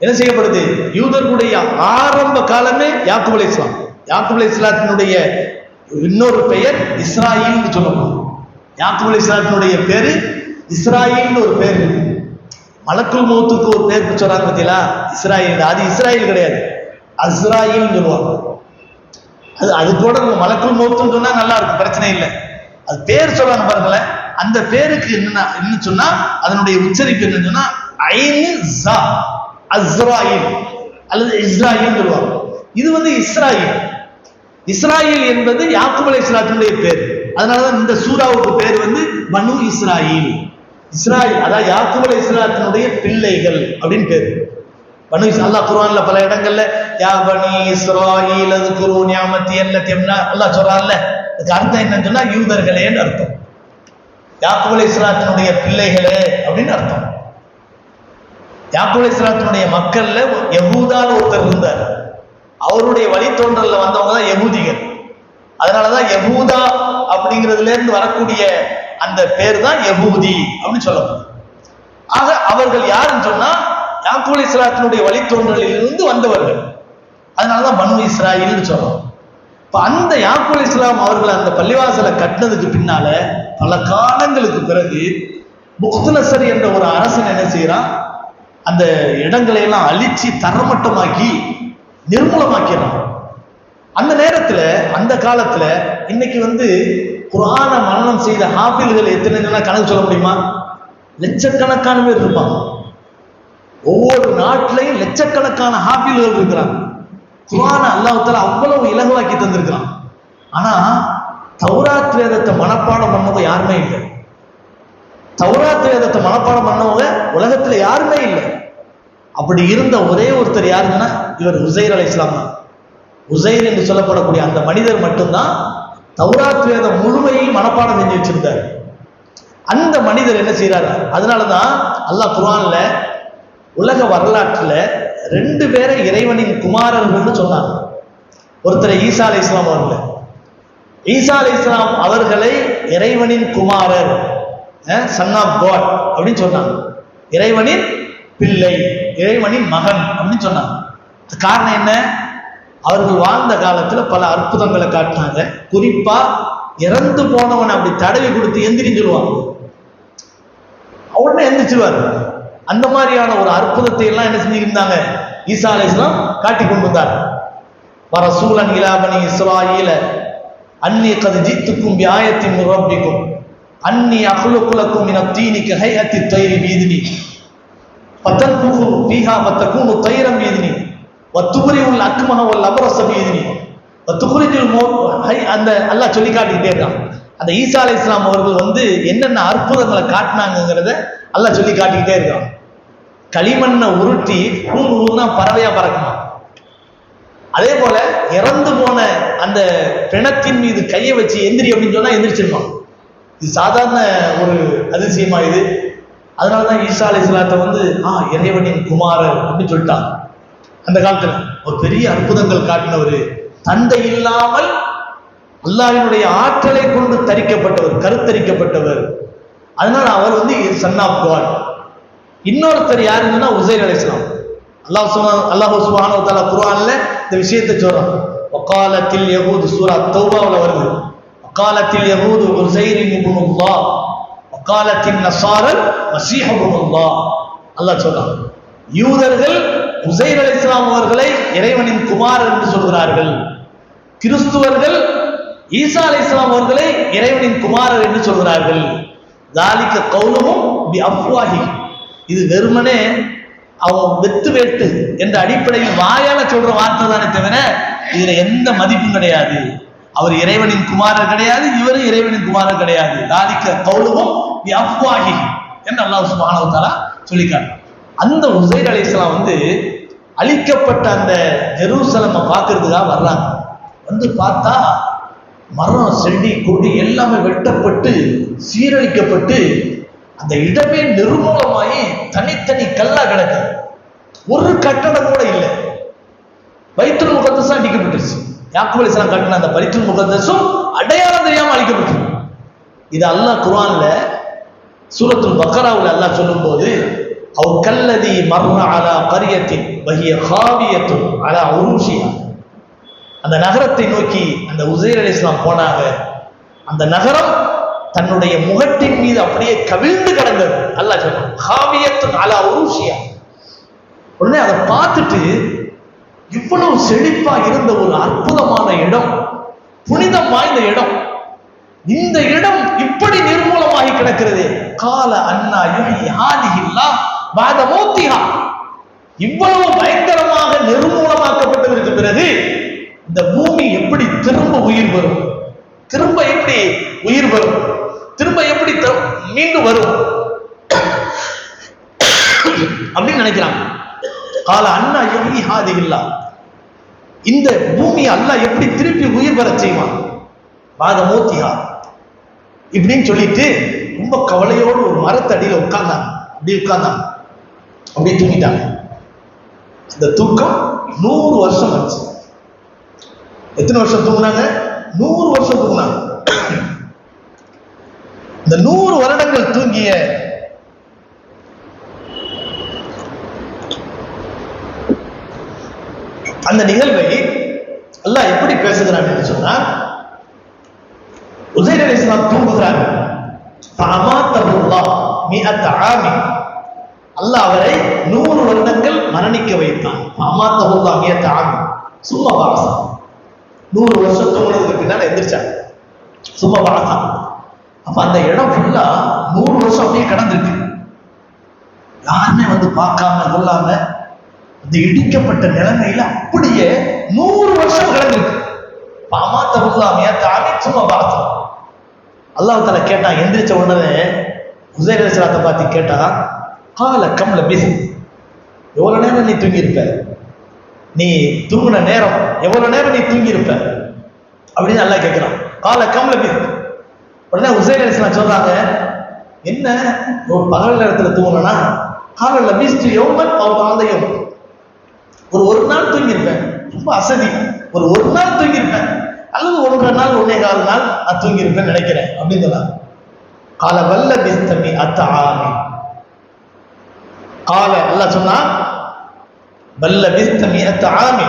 என்ன செய்யப்படுது, யூதர்களுடைய ஆரம்ப காலமே யாக்கூப் அலைஹிஸ்ஸலாம். யாக்கூப் அலைஹிஸ்ஸலாத்தினுடைய இன்னொரு பெயர் இஸ்ராயீல்னு சொல்லப்படும். யாக்கூப் அலைஹிஸ்ஸலாத்தினுடைய பேரு இஸ்ராயீல்னு ஒரு பேர் இருக்கு. மலக்குல் மௌத்துக்கு ஒரு பேர் சொல்றாங்க பார்த்தீங்களா, இஸ்ராயீல். அது இஸ்ராயீல் கிடையாது, அஸ்ராயீல்னு சொல்லுவாங்க. அது கூட மலக்குல் மௌத்துன்னு சொன்னா நல்லா இருக்கும், பிரச்சனை இல்லை. அது பேர் சொல்றாங்க பாருங்களேன். அந்த பேருக்கு என்ன சொன்னா, அதனுடைய உச்சரிப்பு என்ன சொன்னா ஐனு ஸா, அஸ்ராயில் அல்லது இஸ்ராயில் சொல்லுவாங்க. இது இஸ்ராயில். இஸ்ராயில் என்பது யாக்கூப் அலைஹிஸ்ஸலாத்தினுடைய பேர். அதனாலதான் இந்த சூராவுக்கு பேர் பனு இஸ்ராயில். இஸ்ராயில் அதாவது யாக்கூப் அலைஹிஸ்ஸலாத்தினுடைய பிள்ளைகள் அப்படின்னு பேரு. அல்லாஹ் குர்ஆன்ல பல இடங்கள்ல யா பனி இஸ்ராயீல் அஸ்குரு நிஅமதி அல்லதி அல்லாஹ் சொல்றான்ல, அதுக்கு அர்த்தம் என்னன்னு சொன்னா யூதர்களேன்னு அர்த்தம். யாக்கூப் அலைஹிஸ்ஸலாத்தினுடைய பிள்ளைகளே அப்படின்னு அர்த்தம். யாக்கூப் அலைஹிஸ்ஸலாத்தினுடைய மக்கள்ல யஹூதான்னு ஒருத்தர் இருந்தார். அவருடைய வழித்தோன்றல்ல வந்தவங்க தான் யஹூதிகள். அதனாலதான் யஹூதா அப்படிங்கிறதுல இருந்து வரக்கூடிய அந்த பேர் தான் யஹூதி அப்படின்னு சொல்லப்படும். ஆக அவர்கள் யாருன்னு சொன்னா யாக்கூப் அலைஹிஸ்ஸலாத்தினுடைய வழித்தோன்றலில் இருந்து வந்தவர்கள். அதனாலதான் பனு இஸ்ராயீல்னு சொல்றோம். இப்ப அந்த யாக்கூப் அலைஹிஸ்ஸலாம் அவர்கள் அந்த பள்ளிவாசலை கட்டினதுக்கு பின்னால பல காலங்களுக்கு பிறகு புக்துநஸர் என்ற ஒரு அரசன் என்ன செய்யறான், அந்த இடங்களை எல்லாம் அழிச்சு தரமட்டமாக்கி நிர்மூலமாக்கிறான். அந்த நேரத்துல அந்த காலத்துல இன்னைக்கு குர்ஆனை மனனம் செய்த ஹாஃபில்கள் எத்தனை கணக்கு சொல்ல முடியுமா? லட்சக்கணக்கான பேர் இருப்பாங்க. ஒவ்வொரு நாட்டிலையும் லட்சக்கணக்கான ஹாஃபில்கள் இருக்கிறாங்க. குர்ஆனை அல்லாஹ் தஆலா அவ்வளவு இலகுவாக்கி தந்திருக்கிறான். ஆனா தௌராத் வேதத்தை மனப்பாடம் பண்ணவங்க யாருமே இல்லை. தௌராத் வேதத்தை மனப்பாடம் பண்ணவங்க உலகத்துல யாருமே இல்லை. அப்படி இருந்த ஒரே ஒருத்தர் யாருன்னா இவர் உசைர் அலைஹிஸ்ஸலாம் தான். உசைர் என்று சொல்லப்படக்கூடிய அந்த மனிதர் மட்டும்தான் தௌராத் வேதம் முழுமையும் மனப்பாடம் செஞ்சு வச்சிருந்தார். அந்த மனிதர் என்ன செய்யறாரு? அதனாலதான் அல்லாஹ் குர்ஆன்ல உலக வரலாற்றுல 2 பேரை இறைவனின் குமாரர்கள்னு சொன்னாங்க. ஒருத்தர் ஈசா அலைஹிஸ்ஸலாம் அவர்கள். ஈசா அலைஹிஸ்ஸலாம் அவர்களை இறைவனின் குமாரர், சன் ஆஃப் காட் அப்படின்னு சொன்னாங்க. இறைவனின் பிள்ளை, இறைவனின் மகன் அப்படின்னு சொன்னாங்க. காரணம் என்ன? அவர்கள் வாழ்ந்த காலத்துல பல அற்புதங்களை காட்டினாங்க. குறிப்பா இறந்து போனவன் அப்படி தடவி கொடுத்து எந்திரின்னு சொல்லுவாங்க, உடனே எந்திரிச்சிருவாரு. அந்த மாதிரியான ஒரு அற்புதத்தை எல்லாம் என்ன செஞ்சிருந்தாங்க? ஈசா அலைஹிஸ்ஸலாம் காட்டி கொண்டு வந்தார். வரசூலன் இலா பனி இஸ்ராயீல அன்னி கத் ஜித்துக்கும் பிஆயத்தின் மின் ரப்பிக்கும் அன்னி அக்லுகு லக்கும் மினத் தீனி கஹைஅத்தி தைரி பீத்னி ஃபதன்ஃபுகு ஃபீஹா ஃபதகூனு தைரன் பீத்னி வத்துப்ரிஉல் அக்மஹ வல் அப்ரஸ பீத்னி வத்துக்ரிஜுல் மௌத். அந்த அல்லாஹ் சொல்லி காட்டிக்கிட்டே இருக்கான். அந்த ஈசா அலைஹிஸ்ஸலாம் அவர்கள் என்னென்ன அற்புதங்களை காட்டினாங்கிறத அல்லாஹ் சொல்லி காட்டிக்கிட்டே இருக்கான். களிமண்ணை உருட்டி ஊனா பறவையா பறக்கணும். அதே போல இறந்து போன அந்த பிணத்தின் மீது கையை வச்சு எந்திரி அப்படின்னு சொன்னா எந்திரிச்சிருப்பான். இது சாதாரண ஒரு அதிசயமா இது? அதனாலதான் ஈசா அலைஹிஸ்ஸலாத்தை இறைவனின் குமாரர் அப்படின்னு சொல்லிட்டாங்க. அந்த காலத்துல ஒரு பெரிய அற்புதங்கள் காட்டினவர், தந்தை இல்லாமல் அல்லாஹ்வினுடைய ஆற்றலை கொண்டு தரிக்கப்பட்டவர், கருத்தரிக்கப்பட்டவர். அதனால அவர் சன் ஆஃப் காட். இன்னொருத்தர் யாருன்னா உசைர் அலைஹிஸ்ஸலாம். அல்லாஹ் சுப்ஹானஹு வ தஆலா குர்ஆன்ல இந்த விஷயத்தை சொல்றான். வகாலத்தில் யஹூத், சூரா தௌபாவுல வருது. வகாலத்தில் யஹூத் உஸைர் இப்னுல்லாஹ் வகாலத்தின் நஸாரல் மஸீஹ் இப்னுல்லாஹ். அல்லாஹ் சொல்றான், யூதர்கள் உஸைர் அலைஹிஸ்ஸலாம் அவர்களை இறைவனின் குமாரர் என்று சொல்கிறார்கள். கிறிஸ்துவர்கள் ஈசா அலைஹிஸ்ஸலாம் அவர்களை இறைவனின் குமாரர் என்று சொல்கிறார்கள். தாலிக கௌலுஹும் பிஅஃப்வாஹி. இது வெறுமனே அவன் வெத்து வேட்டு என்ற அடிப்படையில் வாயால சொல்ற வார்த்தை தானே தவிர இதுல எந்த மதிப்பும் கிடையாது. அவர் இறைவனின் குமாரர் கிடையாது, இவரும் இறைவனின் குமாரர் கிடையாது. தாலிக கௌலுஹும் பிஅஃப்வாஹி என்று அல்லாஹ் சுப்ஹானஹு வ தஆலா சொல்லிக்காட்டு. அந்த உஸைர் அலைஹிஸ்ஸலாம் அழிக்கப்பட்ட அந்த ஜெருசலமை பார்க்கறதுக்காக வர்றாங்க. பார்த்தா மரம், செடி, கொடி எல்லாமே வெட்டப்பட்டு சீரழிக்கப்பட்டு அந்த இடமே நிர்மூலமாகி தனித்தனி கல்லா கிடக்கு. ஒரு கட்டடம் கூட இல்லை. பைத்துல் முகத்தஸும் அழிக்கப்பட்டுருச்சு. யாக்கூப் அலைஹிஸ்ஸலாம் கட்டின அந்த பைத்துல் முகத்தஸும் அடையாளம் தெரியாம அழிக்கப்பட்டு. இது அல்லாஹ் குர்ஆன்ல சூரத்துல் பக்ராவுல அல்லாஹ் சொல்லும் போது, அவ் கல்லதி மர்ர அலா கரியத்தின் வஹிய ஹாவியத்துன் அலா உருஷிஹா. அந்த நகரத்தை நோக்கி அந்த உஸைர் அலைஹிஸ்ஸலாம் போனாங்க. அந்த நகரம் தன்னுடைய முகட்டின் மீது அப்படியே கவிழ்ந்து கிடந்தது. அல்லாஹ் சொல்றான், ஹாவியத்துன் அலா உருஷிஹா. உடனே அதை பார்த்துட்டு, இவ்வளவு செழிப்பா இருந்த ஒரு அற்புதமான இடம், புனிதம் வாய்ந்த இடம், இந்த இடம் இப்படி நிர்மூலமாகி கிடக்கிறது. கால அன்னா யுஹ்யி ஹாதிஹில்லாஹ் பஅத மௌத்திஹா. இவ்வளவு பயங்கரமாக நிர்மூலமாக்கப்பட்டதற்கு பிறகு இந்த பூமி எப்படி திரும்ப உயிர் வரும்? திரும்ப எப்படி உயிர் வரும்? திரும்ப எப்படி மீண்டும் வரும் அப்படின்னு நினைக்கிறாங்க. கால அண்ணா யுஹ்யி ஹாதிஹில்லா, இந்த பூமியை அல்லாஹ் எப்படி திருப்பி உயிர் பெற செய்வான், பாத மூத்திஹா இப்படின்னு சொல்லிட்டு ரொம்ப கவலையோடு ஒரு மரத்தடியில உட்கார்ந்தாங்க. அப்படி தூங்கிட்டாங்க. இந்த தூக்கம் 100 வருஷம் ஆச்சு. எத்தனை வருஷம் தூங்குனாங்க? 100 வருஷம் தூங்குனாங்க. இந்த 100 வருடங்கள் தூங்கிய அந்த நிகழ்வை அல்லாஹ் எப்படி பேசுகிறான் என்று சொன்னால், உஸைர் அலைஹிஸ்ஸலாம் தூங்குகிறார். அல்லாஹ் அவரை 100 வருடங்கள் மரணிக்க வைத்தான். 100 வருஷம் தூங்குனதுக்கு பின்னால் எந்திரிச்சாங்க. சும்மா பாசம். அப்ப அந்த இடம் ஃபுல்லா 100 வருஷம் அப்படியே கடந்திருக்கு. யாருமே வந்து பார்க்காம கொள்ளாம இந்த இடிக்கப்பட்ட நிலைமையில அப்படியே 100 வருஷம் கடந்திருக்கு. சும்மா பாசம். அல்லாஹ் தஆலா கேட்டான், எந்திரிச்ச உடனே உஸைர் அலைஹிஸ்ஸலாத்தை பார்த்து கேட்டான், கால கம் லபிஸ், எவ்வளவு நேரம் நீ தூங்கி இருப்ப, நீ தூங்கின நேரம் எவ்வளவு நேரம் நீ தூங்கி இருப்ப அப்படின்னு அல்லாஹ் கேட்கிறான். கால கம் லபிஸ். உடனே உஸைர் அலைஹிஸ்ஸலாம் சொல்றாங்க, என்ன ஒரு பகல் நேரத்துல தூங்கினா, கால லபிஸ் யௌமன் அவ் பாத யௌம், ஒரு நாள் தூங்கி இருப்பேன், ரொம்ப அசதி, ஒரு நாள் தூங்கி இருப்பேன், அல்லது 1.5 நாள் 1.25 நாள் நான் தூங்கி இருப்பேன்னு நினைக்கிறேன் அப்படின்னு சொன்னாங்க. கால வல்ல பிஸ்தமி அத்தாமி, கால அல்லாஹ் சொன்னா, வல்ல பிஸ்தமி அத்தாமி,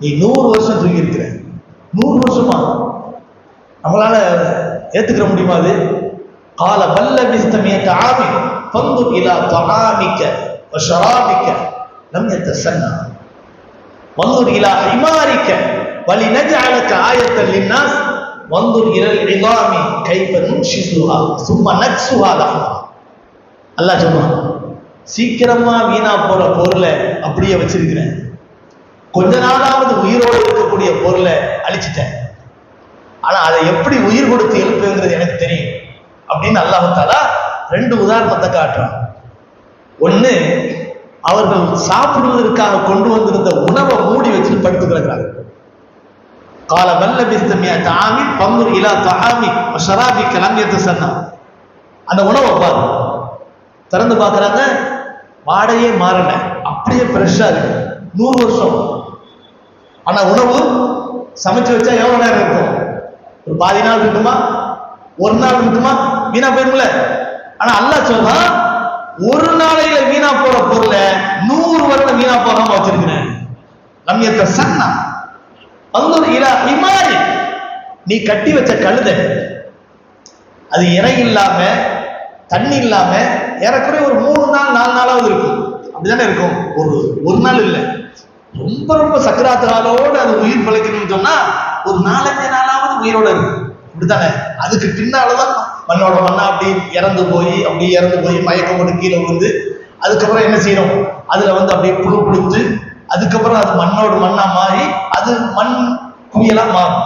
நீ 100 வருஷம் தூங்கி இருக்கிற. 100 வருஷமா நம்மளால ஏத்துக்கிற முடியுமா அது? கால வல்ல பிஸ்தமி அத்தாமி ஃபந்துர் இலா தஆமிக வ ஷராபிக லம் யத்தஸன்னா வந்துர் இலா ஹிமாரிக வலினஜஅலக ஆயத்தன் லின்னாஸ் வந்துர் இலல் இதாமி கைஃப நுன்ஷிசுஹா சும்ம நக்ஸுஹா லஹ்மா. அல்லாஹ் சொல்றான், சீக்கிரமா வீணா போற பொருளை அப்படியே வச்சிருக்கிறேன், கொஞ்ச நாளாவது உயிரோடு இருக்கக்கூடிய பொருளை அழிச்சிட்டேன், ஆனா அதை எப்படி உயிர் கொடுத்து எழுப்புங்கிறது எனக்கு தெரியும் அப்படின்னு அல்லாஹ் தஆலா 2 உதாரணத்தை காட்டுறான். ஒண்ணு, அவர்கள் சாப்பிடுவதற்காக கொண்டு வந்திருந்த உணவை மூடி வச்சுட்டு படுத்து கிடக்கிறாங்க. கால வல்ல பிஸ்தமியா தாமி பங்குர் இலா தஆமி வ ஷராபிக லம் யத்தஸன்னா, அந்த உணவை பாரு, திறந்து பார்க்கறாங்க, வாடையே மாறல, அப்படியே ஃப்ரெஷ்ஷா இருக்கு. 100 வருஷம். ஆனா உணவு சமைச்சு வச்சா எவ்வளவு நேரம் இருக்கும்? ஒரு பாதி நாள் இருக்குமா, 1 நாள் இருக்குமா, வீணா போயிரும்ல. ஆனா அல்லாஹ் சொல்றா, ஒரு நாளையில வீணா போற பொருளை 100 வருடம் வீணா போகாம வச்சிருக்கிறேன். லம் யத்தஸன்னா வந்துர் இலா ஹிமாரி, நீ கட்டி வச்ச கழுதை, அது இறை இல்லாம தண்ணி இல்லாம ஏறக்குறைய ஒரு 3 நாள் 4 நாளாவது இருக்கும். அப்படிதானே இருக்கும். ஒரு நாள் இல்லை, ரொம்ப ரொம்ப சக்கராத்திராலோடு அது உயிர் பிழைக்கணும்னு சொன்னா ஒரு 4-5 நாளாவது உயிரோட இருக்கு. அப்படித்தானே? அதுக்கு பின்னாலதான் மண்ணோட மண்ணா அப்படி இறந்து போய் மயக்கம் போட்டு கீழே விழுந்து, அதுக்கப்புறம் என்ன செய்யணும், அதுல வந்து அப்படியே புழு புழுத்து, அதுக்கப்புறம் அது மண்ணோடு மண்ணா மாறி அது மண் குவியலா மாறும்.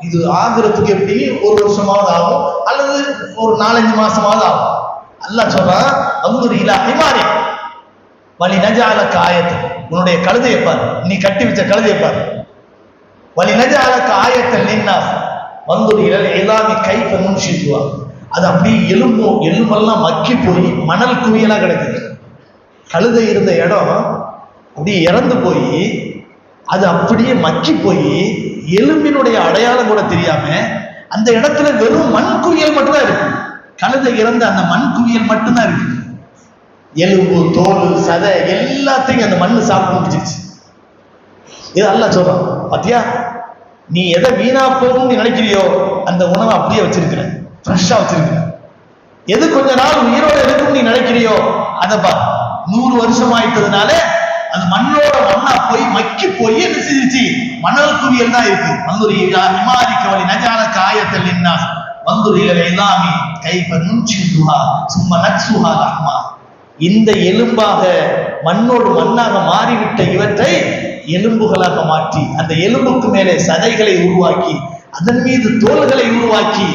இது ஆகுறதுக்கு எப்படி 1 வருஷமாவது ஆகும், அல்லது ஒரு 4-5 மாசமாவது ஆகும். அல்லாஹ் சொல்றான், வந்துர் இலா ஹிமாரி வலினஜஅலக ஆயத்தன், உன்னுடைய கழுதையை பாரு, நீ கட்டி வச்ச கழுதையை பாரு. வலினஜஅலக ஆயத்தன் லின்னாஸ் வந்துர் இலல் இதாமி கைஃப நுன்ஷிசுஹா, அது அப்படியே எலும்பெல்லாம் மக்கி போய் மணல் குவியலா கிடக்குது. கழுதை இருந்த இடம் அப்படியே இறந்து போய் அது அப்படியே மக்கி போய் எலும்பினுடைய அடையாளம் கூட தெரியாம அந்த இடத்துல வெறும் மண் குவியல் மட்டும்தான் இருக்கு. கழுதை இறந்த அந்த மண் குவியல் மட்டும்தான் இருக்கு. எலும்பு, தோல், சதை எல்லாத்தையும் அந்த மண்ணு சாப்பிட்டு முடிச்சிருச்சு. இது அல்லாஹ் சொல்றான், பாத்தியா, நீ எதை வீணா போகும்னு நினைக்கிறியோ அந்த உணவை அப்படியே வச்சிருக்கிற, ஃப்ரெஷ்ஷா வச்சிருக்கிற. எது கொஞ்ச நாள் உயிரோட இருக்கும் நீ நினைக்கிறியோ அதை பார், 100 வருஷம் ஆயிட்டதுனால அது மண்ணோட மண்ணா போய் மக்கி போய் என்ன செஞ்சிருச்சு, மணல் குவியல் தான் இருக்கு. வந்துர் இலா ஹிமாரிக வலினஜஅலக ஆயத்தன் லின்னாஸ் வந்துர் இலல் இதாமி கைஃப நுன்ஷிசுஹா சும்ம நக்ஸுஹா லஹ்மா. இந்த எலும்பாக மண்ணோடு மண்ணாக மாறிவிட்ட இவற்றை எலும்புகளாக மாற்றி, அந்த எலும்புக்கு மேலே சதைகளை உருவாக்கி, அதன் மீது தோள்களை உருவாக்கி,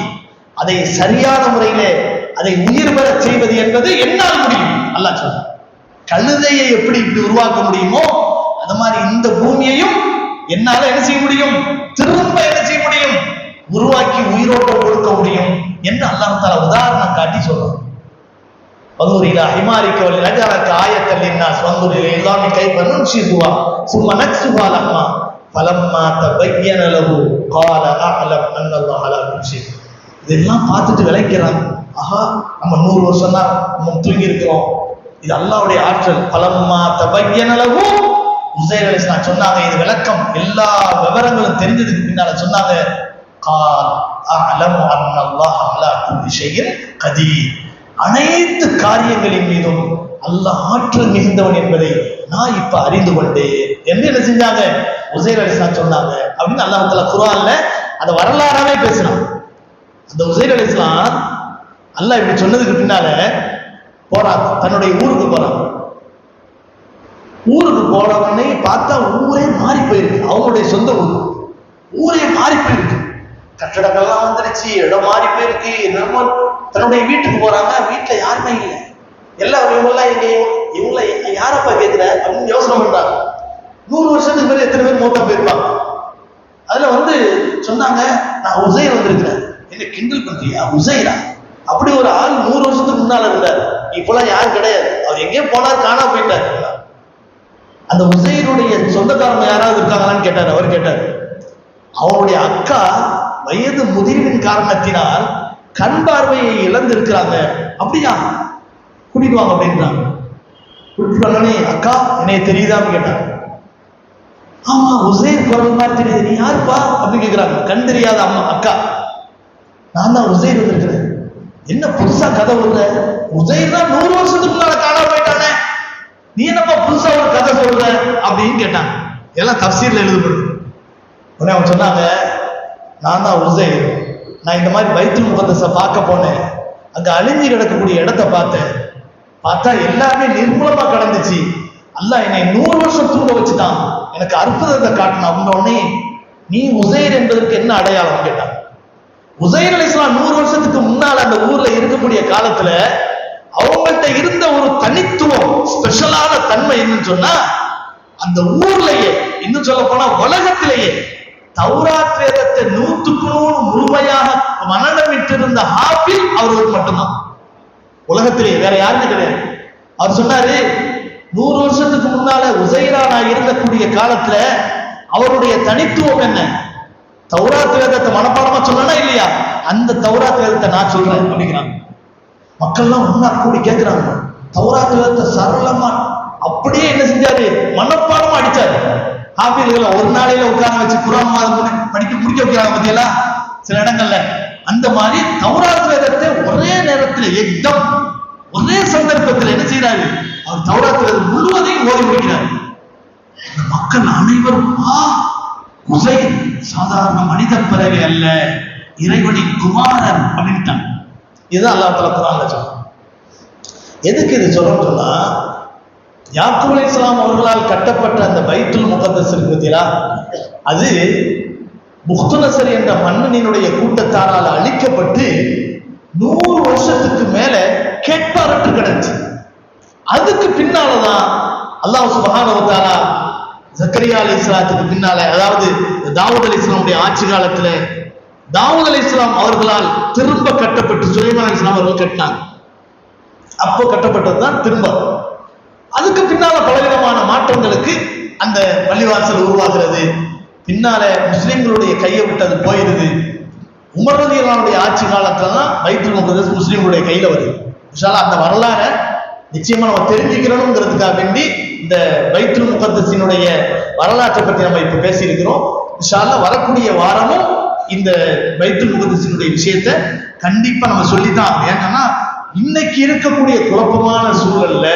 அதை சரியான முறையிலே அதை உயிர் பெற செய்வது என்பது என்னால் முடியும். அல்லாஹ் சொல்றான். கழுதையை எப்படி இப்படி உருவாக்க முடியுமோ அது மாதிரி இந்த பூமியையும் என்னால என்ன செய்ய முடியும், திரும்ப என்ன செய்ய முடியும், உருவாக்கி உயிரோட்டம் கொடுக்க முடியும் என்று அல்லாஹ் தஆலா உதாரணம் காட்டி சொல்றான். வந்தூர் இலா ஹிமாரிக்க வல் நஜரக ஆயத்தல் லின்னாஸ் வந்தூர் இலா இல்லாமி கைஃப நுன்ஷிதுஹா சும்ம நக்ஸுஹா லஹ்மா ஃபலம்மா தபய்யன லஹு قال அஅலம் அன்னல்லாஹ லா யுஷிக். இதெல்லாம் பார்த்துட்டு விளைக்கிறான். ஆஹா, நம்ம 100 வருஷம் தான் நம்ம தூங்கி இருக்கிறோம், இது அல்லாஹ்வுடைய ஆற்றல். ஃபலம்மா தபய்யன லஹு உஸைர் அலைஹிஸ்ஸலாம் சொன்னாங்க, இது விளக்கம் எல்லா விவரங்களும் தெரிஞ்சதுக்கு பின்னால சொன்னாங்க, قال அஅலம் அன்னல்லாஹ லா குல்லி ஷைஇன் கதீர். அனைத்து காரியங்களின் மீதும் அல்லாஹ் ஆற்றல் மிகுந்தவன் என்பதை நான் இப்ப அறிந்து கொண்டேன் என்று என்ன செஞ்சாங்க, உஸைர் அலைஹிஸ்ஸலாம் சொன்னாங்க அப்படின்னு அல்லாஹ் தஆலா குர்ஆன்ல அந்த வரலாறாவே பேசுறான். அந்த உஸைர் அலைஹிஸ்ஸலாம் அல்லாஹ் இப்படி சொன்னதுக்கு பின்னால போறான், தன்னுடைய ஊருக்கு போறான். ஊருக்கு போனவனே பார்த்தா ஊரே மாறி போயிருக்கு. அவங்களுடைய சொந்த ஊரே மாறி போயிருக்கு. கட்டடங்கள்லாம் வந்துருச்சு, இடம் மாறி போயிருக்கு. நம்ம தன்னுடைய வீட்டுக்கு போறாங்க, வீட்டுல யாருமே இல்லை. எல்லாம் இவங்கெல்லாம் இவங்கள யாரப்பா கேட்கிற அப்படின்னு யோசனை பண்றாங்க. 100 வருஷத்துக்கு மேல எத்தனை பேர் மூத்தா போயிருப்பாங்க. அதுல சொன்னாங்க, நான் உஸைர் வந்திருக்கிறேன். என்ன கிண்டல் பண்றியா, உஸைரா? அப்படி ஒரு ஆள் 100 வருஷத்துக்கு முன்னால இருந்தார். இப்பெல்லாம் யாரும் கிடையாது, அவர் எங்கேயும் போனார், காணா போயிட்டார். அந்த உஸைருடைய சொந்தக்காரங்க யாராவது இருக்காங்களான்னு கேட்டார். அவர் கேட்டார், அவருடைய அக்கா வயது முதிர்வின் காரணத்தினால் கண் பார்வையை இழந்திருக்கிறாங்க. அப்படியா, கூட்டிட்டு வாங்க அப்படின்றாங்க. கூட்டிட்டு வந்தோடனே, அக்கா என்னைய தெரியுதான்னு கேட்டாங்க. ஆமா, உஸைர் குரல் மாதிரி தெரியுது, நீ யாருப்பா அப்படின்னு கேட்கிறாங்க. கண் தெரியாத அம்மா அக்கா, நான் தான் உஸைர் வந்திருக்கிறேன். என்ன புதுசா கதை விடுற, உஸைர் தான் 100 வருஷத்துக்கு முன்னால காணாம போயிட்டானே, நீ என்னப்பா புதுசா ஒரு கதை சொல்ற அப்படின்னு கேட்டாங்க. எல்லாம் தஃசீர்ல எழுதப்படுது. உடனே அவங்க சொன்னாங்க, நான் தான் உஸைர். நான் இந்த மாதிரி பைத்துல் முகத்தஸை பார்க்க போனேன். அங்க அழிஞ்சு கிடக்கக்கூடிய இடத்தை பார்த்தேன். பார்த்தா எல்லாமே நிர்மூலமா கிடந்துச்சு. அல்லாஹ் என்னை 100 வருஷம் தூங்க வச்சுட்டான், எனக்கு அற்புதத்தை காட்டினான். அப்படின்ன உடனே, நீ உஸைர் என்பதற்கு என்ன அடையாளம் கேட்டான். உஸைர் அலைஹிஸ்ஸலாம் 100 வருஷத்துக்கு முன்னால அந்த ஊர்ல இருக்கக்கூடிய காலத்துல அவங்கள்ட்ட இருந்த ஒரு தனித்துவம், ஸ்பெஷலான தன்மை என்னன்னு சொன்னா, அந்த ஊர்லயே, இன்னும் சொல்ல போனா உலகத்திலேயே தௌராத் வேதத்தை 100க்கு 100 முழுமையாக மனநமிட்டிருந்த ஹாஃபில் அவருக்கு மட்டும்தான். உலகத்திலேயே வேற யாருமே கிடையாது. அவர் சொன்னாரு, 100 வருஷத்துக்கு முன்னால உஸைரா நான் இருந்தக்கூடிய காலத்துல அவருடைய தனித்துவம் என்ன, தௌராத் வேதத்தை மனப்பாடமா சொன்னா இல்லையா, அந்த தௌராத் வேதத்தை நான் சொல்றேன் அப்படிங்கிறாங்க. மக்கள்லாம் ஒன்னா கூடி கேட்கிறாங்க. தௌராத் வேதத்தை சரளமா அப்படியே என்ன செஞ்சாரு, மனப்பாடமா அடிச்சாரு. ஹாஃபில்களை ஒரு நாளையில உட்கார வச்சு குர்ஆன் படிக்க முடிக்க வைக்கிறாங்க பத்தியெல்லாம் சில இடங்கள்ல. அந்த மாதிரி தௌராத் வேதத்தை ஒரே நேரத்தில் எக்தம் ஒரே சந்தர்ப்பத்தில் என்ன செய்யறாரு, அவர் தௌராத் வேதம் முழுவதையும் ஓதி முடிக்கிறார். அந்த மக்கள் அனைவரும், உஸைர் சாதாரண மனித பிறவி அல்ல, இறைவனின் குமாரன் அப்படின்ட்டாங்க. இதுதான் அல்லாஹ் தஆலா குர்ஆன்ல சொல்றான். எதுக்கு இது சொல்றோம்னு சொன்னா, யாக்கூப் அலைஹிஸ்ஸலாம் அவர்களால் கட்டப்பட்ட அந்த பைத்துல் முகத்தஸ் இருக்குதா, அது புக்துநஸர் என்ற மன்னனினுடைய கூட்டத்தாரால் அழிக்கப்பட்டு 100 வருஷத்துக்கு மேல கேட்பாரற்று கிடந்துச்சு. அதுக்கு பின்னாலதான் அல்லாஹ் சுப்ஹானஹு வ தஆலா ஜக்கரியா அலைஹிஸ்ஸலாத்துக்கு பின்னால, அதாவது தாவூத் அலைஹிஸ்ஸலாமுடைய ஆட்சி காலத்துல தாவூத் அலைஹிஸ்ஸலாம் அவர்களால் திரும்ப கட்டப்பட்டு சுலைமான் அலைஹிஸ்ஸலாம் அவர்கள் கட்டினாங்க. அப்போ கட்டப்பட்டதுதான் திரும்ப. அதுக்கு பின்னால பலவிதமான மாற்றங்களுக்கு அந்த பள்ளிவாசல் உருவாகிறது. பின்னால முஸ்லிம்களுடைய கையை விட்டு அது போயிருது. உமர் ரலியல்லாஹு ஆட்சி காலத்துல தான் பைத்துல் முகத்தஸ் முஸ்லிம்களுடைய கையில வருது. இன்ஷா அல்லாஹ் அந்த வரலாறை நிச்சயமா நம்ம தெரிஞ்சுக்கிறோம்ங்கிறதுக்காக வேண்டி இந்த பைத்துல் முகத்தஸினுடைய வரலாற்றை பற்றி நம்ம இப்ப பேசியிருக்கிறோம். இன்ஷா அல்லாஹ் வரக்கூடிய வாரமும் இந்த பைத்துல் முகத்தஸினுடைய விஷயத்தை கண்டிப்பா நம்ம சொல்லித்தான். ஏன்னா இன்னைக்கு இருக்கக்கூடிய குழப்பமான சூழல்ல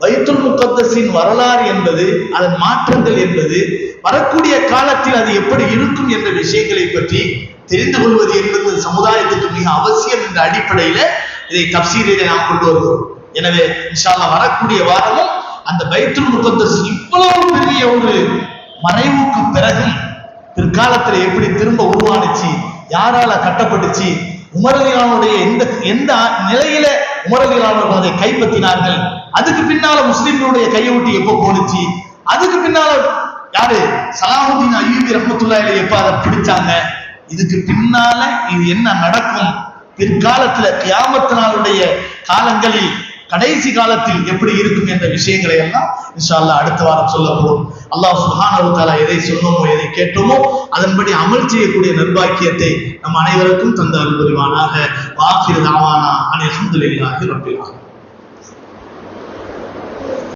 பைத்துல் முகத்தஸின் வரலாறு என்பது, அதன் மாற்றங்கள் என்பது, வரக்கூடிய காலத்தில் அது எப்படி இருக்கும் என்ற விஷயங்களை பற்றி தெரிந்து கொள்வது என்பது சமுதாயத்துக்கு மிக அவசியம் என்ற அடிப்படையில இதை தஃசீரிலே நாம் கொண்டு வருகிறோம். எனவே இன்ஷா அல்லாஹ் வரக்கூடிய வாரமும் அந்த பைத்துல் முகத்தஸ் இவ்வளவு பெரிய ஒரு மறைவுக்கு பிறகு பிற்காலத்துல எப்படி திரும்ப உருவானுச்சு, யாரால கட்டப்பட்டுச்சு, உமர் ரலியல்லாஹு எந்த நிலையில உமர் ரலியல்லாஹு அதை கைப்பற்றினார்கள், அதுக்கு பின்னால முஸ்லிம்களுடைய கையை விட்டு எப்ப போனுச்சு, அதுக்கு பின்னால யாரு சலாஹுதீன் அய்யூபி ரஹ்மத்துல்லாஹி அலைஹி எப்ப அதை பிடிச்சாங்க, இதுக்கு பின்னால இது என்ன நடக்கும், பிற்காலத்துல கியாமத் நாளுடைய காலங்களில் கடைசி காலத்தில் எப்படி இருக்கும் என்ற விஷயங்களை எல்லாம் இன்ஷா அல்லாஹ் அடுத்த வாரம் சொல்லப்படும். அல்லாஹ் சுப்ஹானஹு வ தஆலா எதை சொன்னோமோ எதை கேட்டோமோ அதன்படி அமல் செய்யக்கூடிய நற்பாக்கியத்தை நம் அனைவருக்கும் தந்த அருள் புரிவானாக. வாகிரு தாவானா அனில் ஹம்துலில்லாஹி ரப்பில் ஆலமீன்.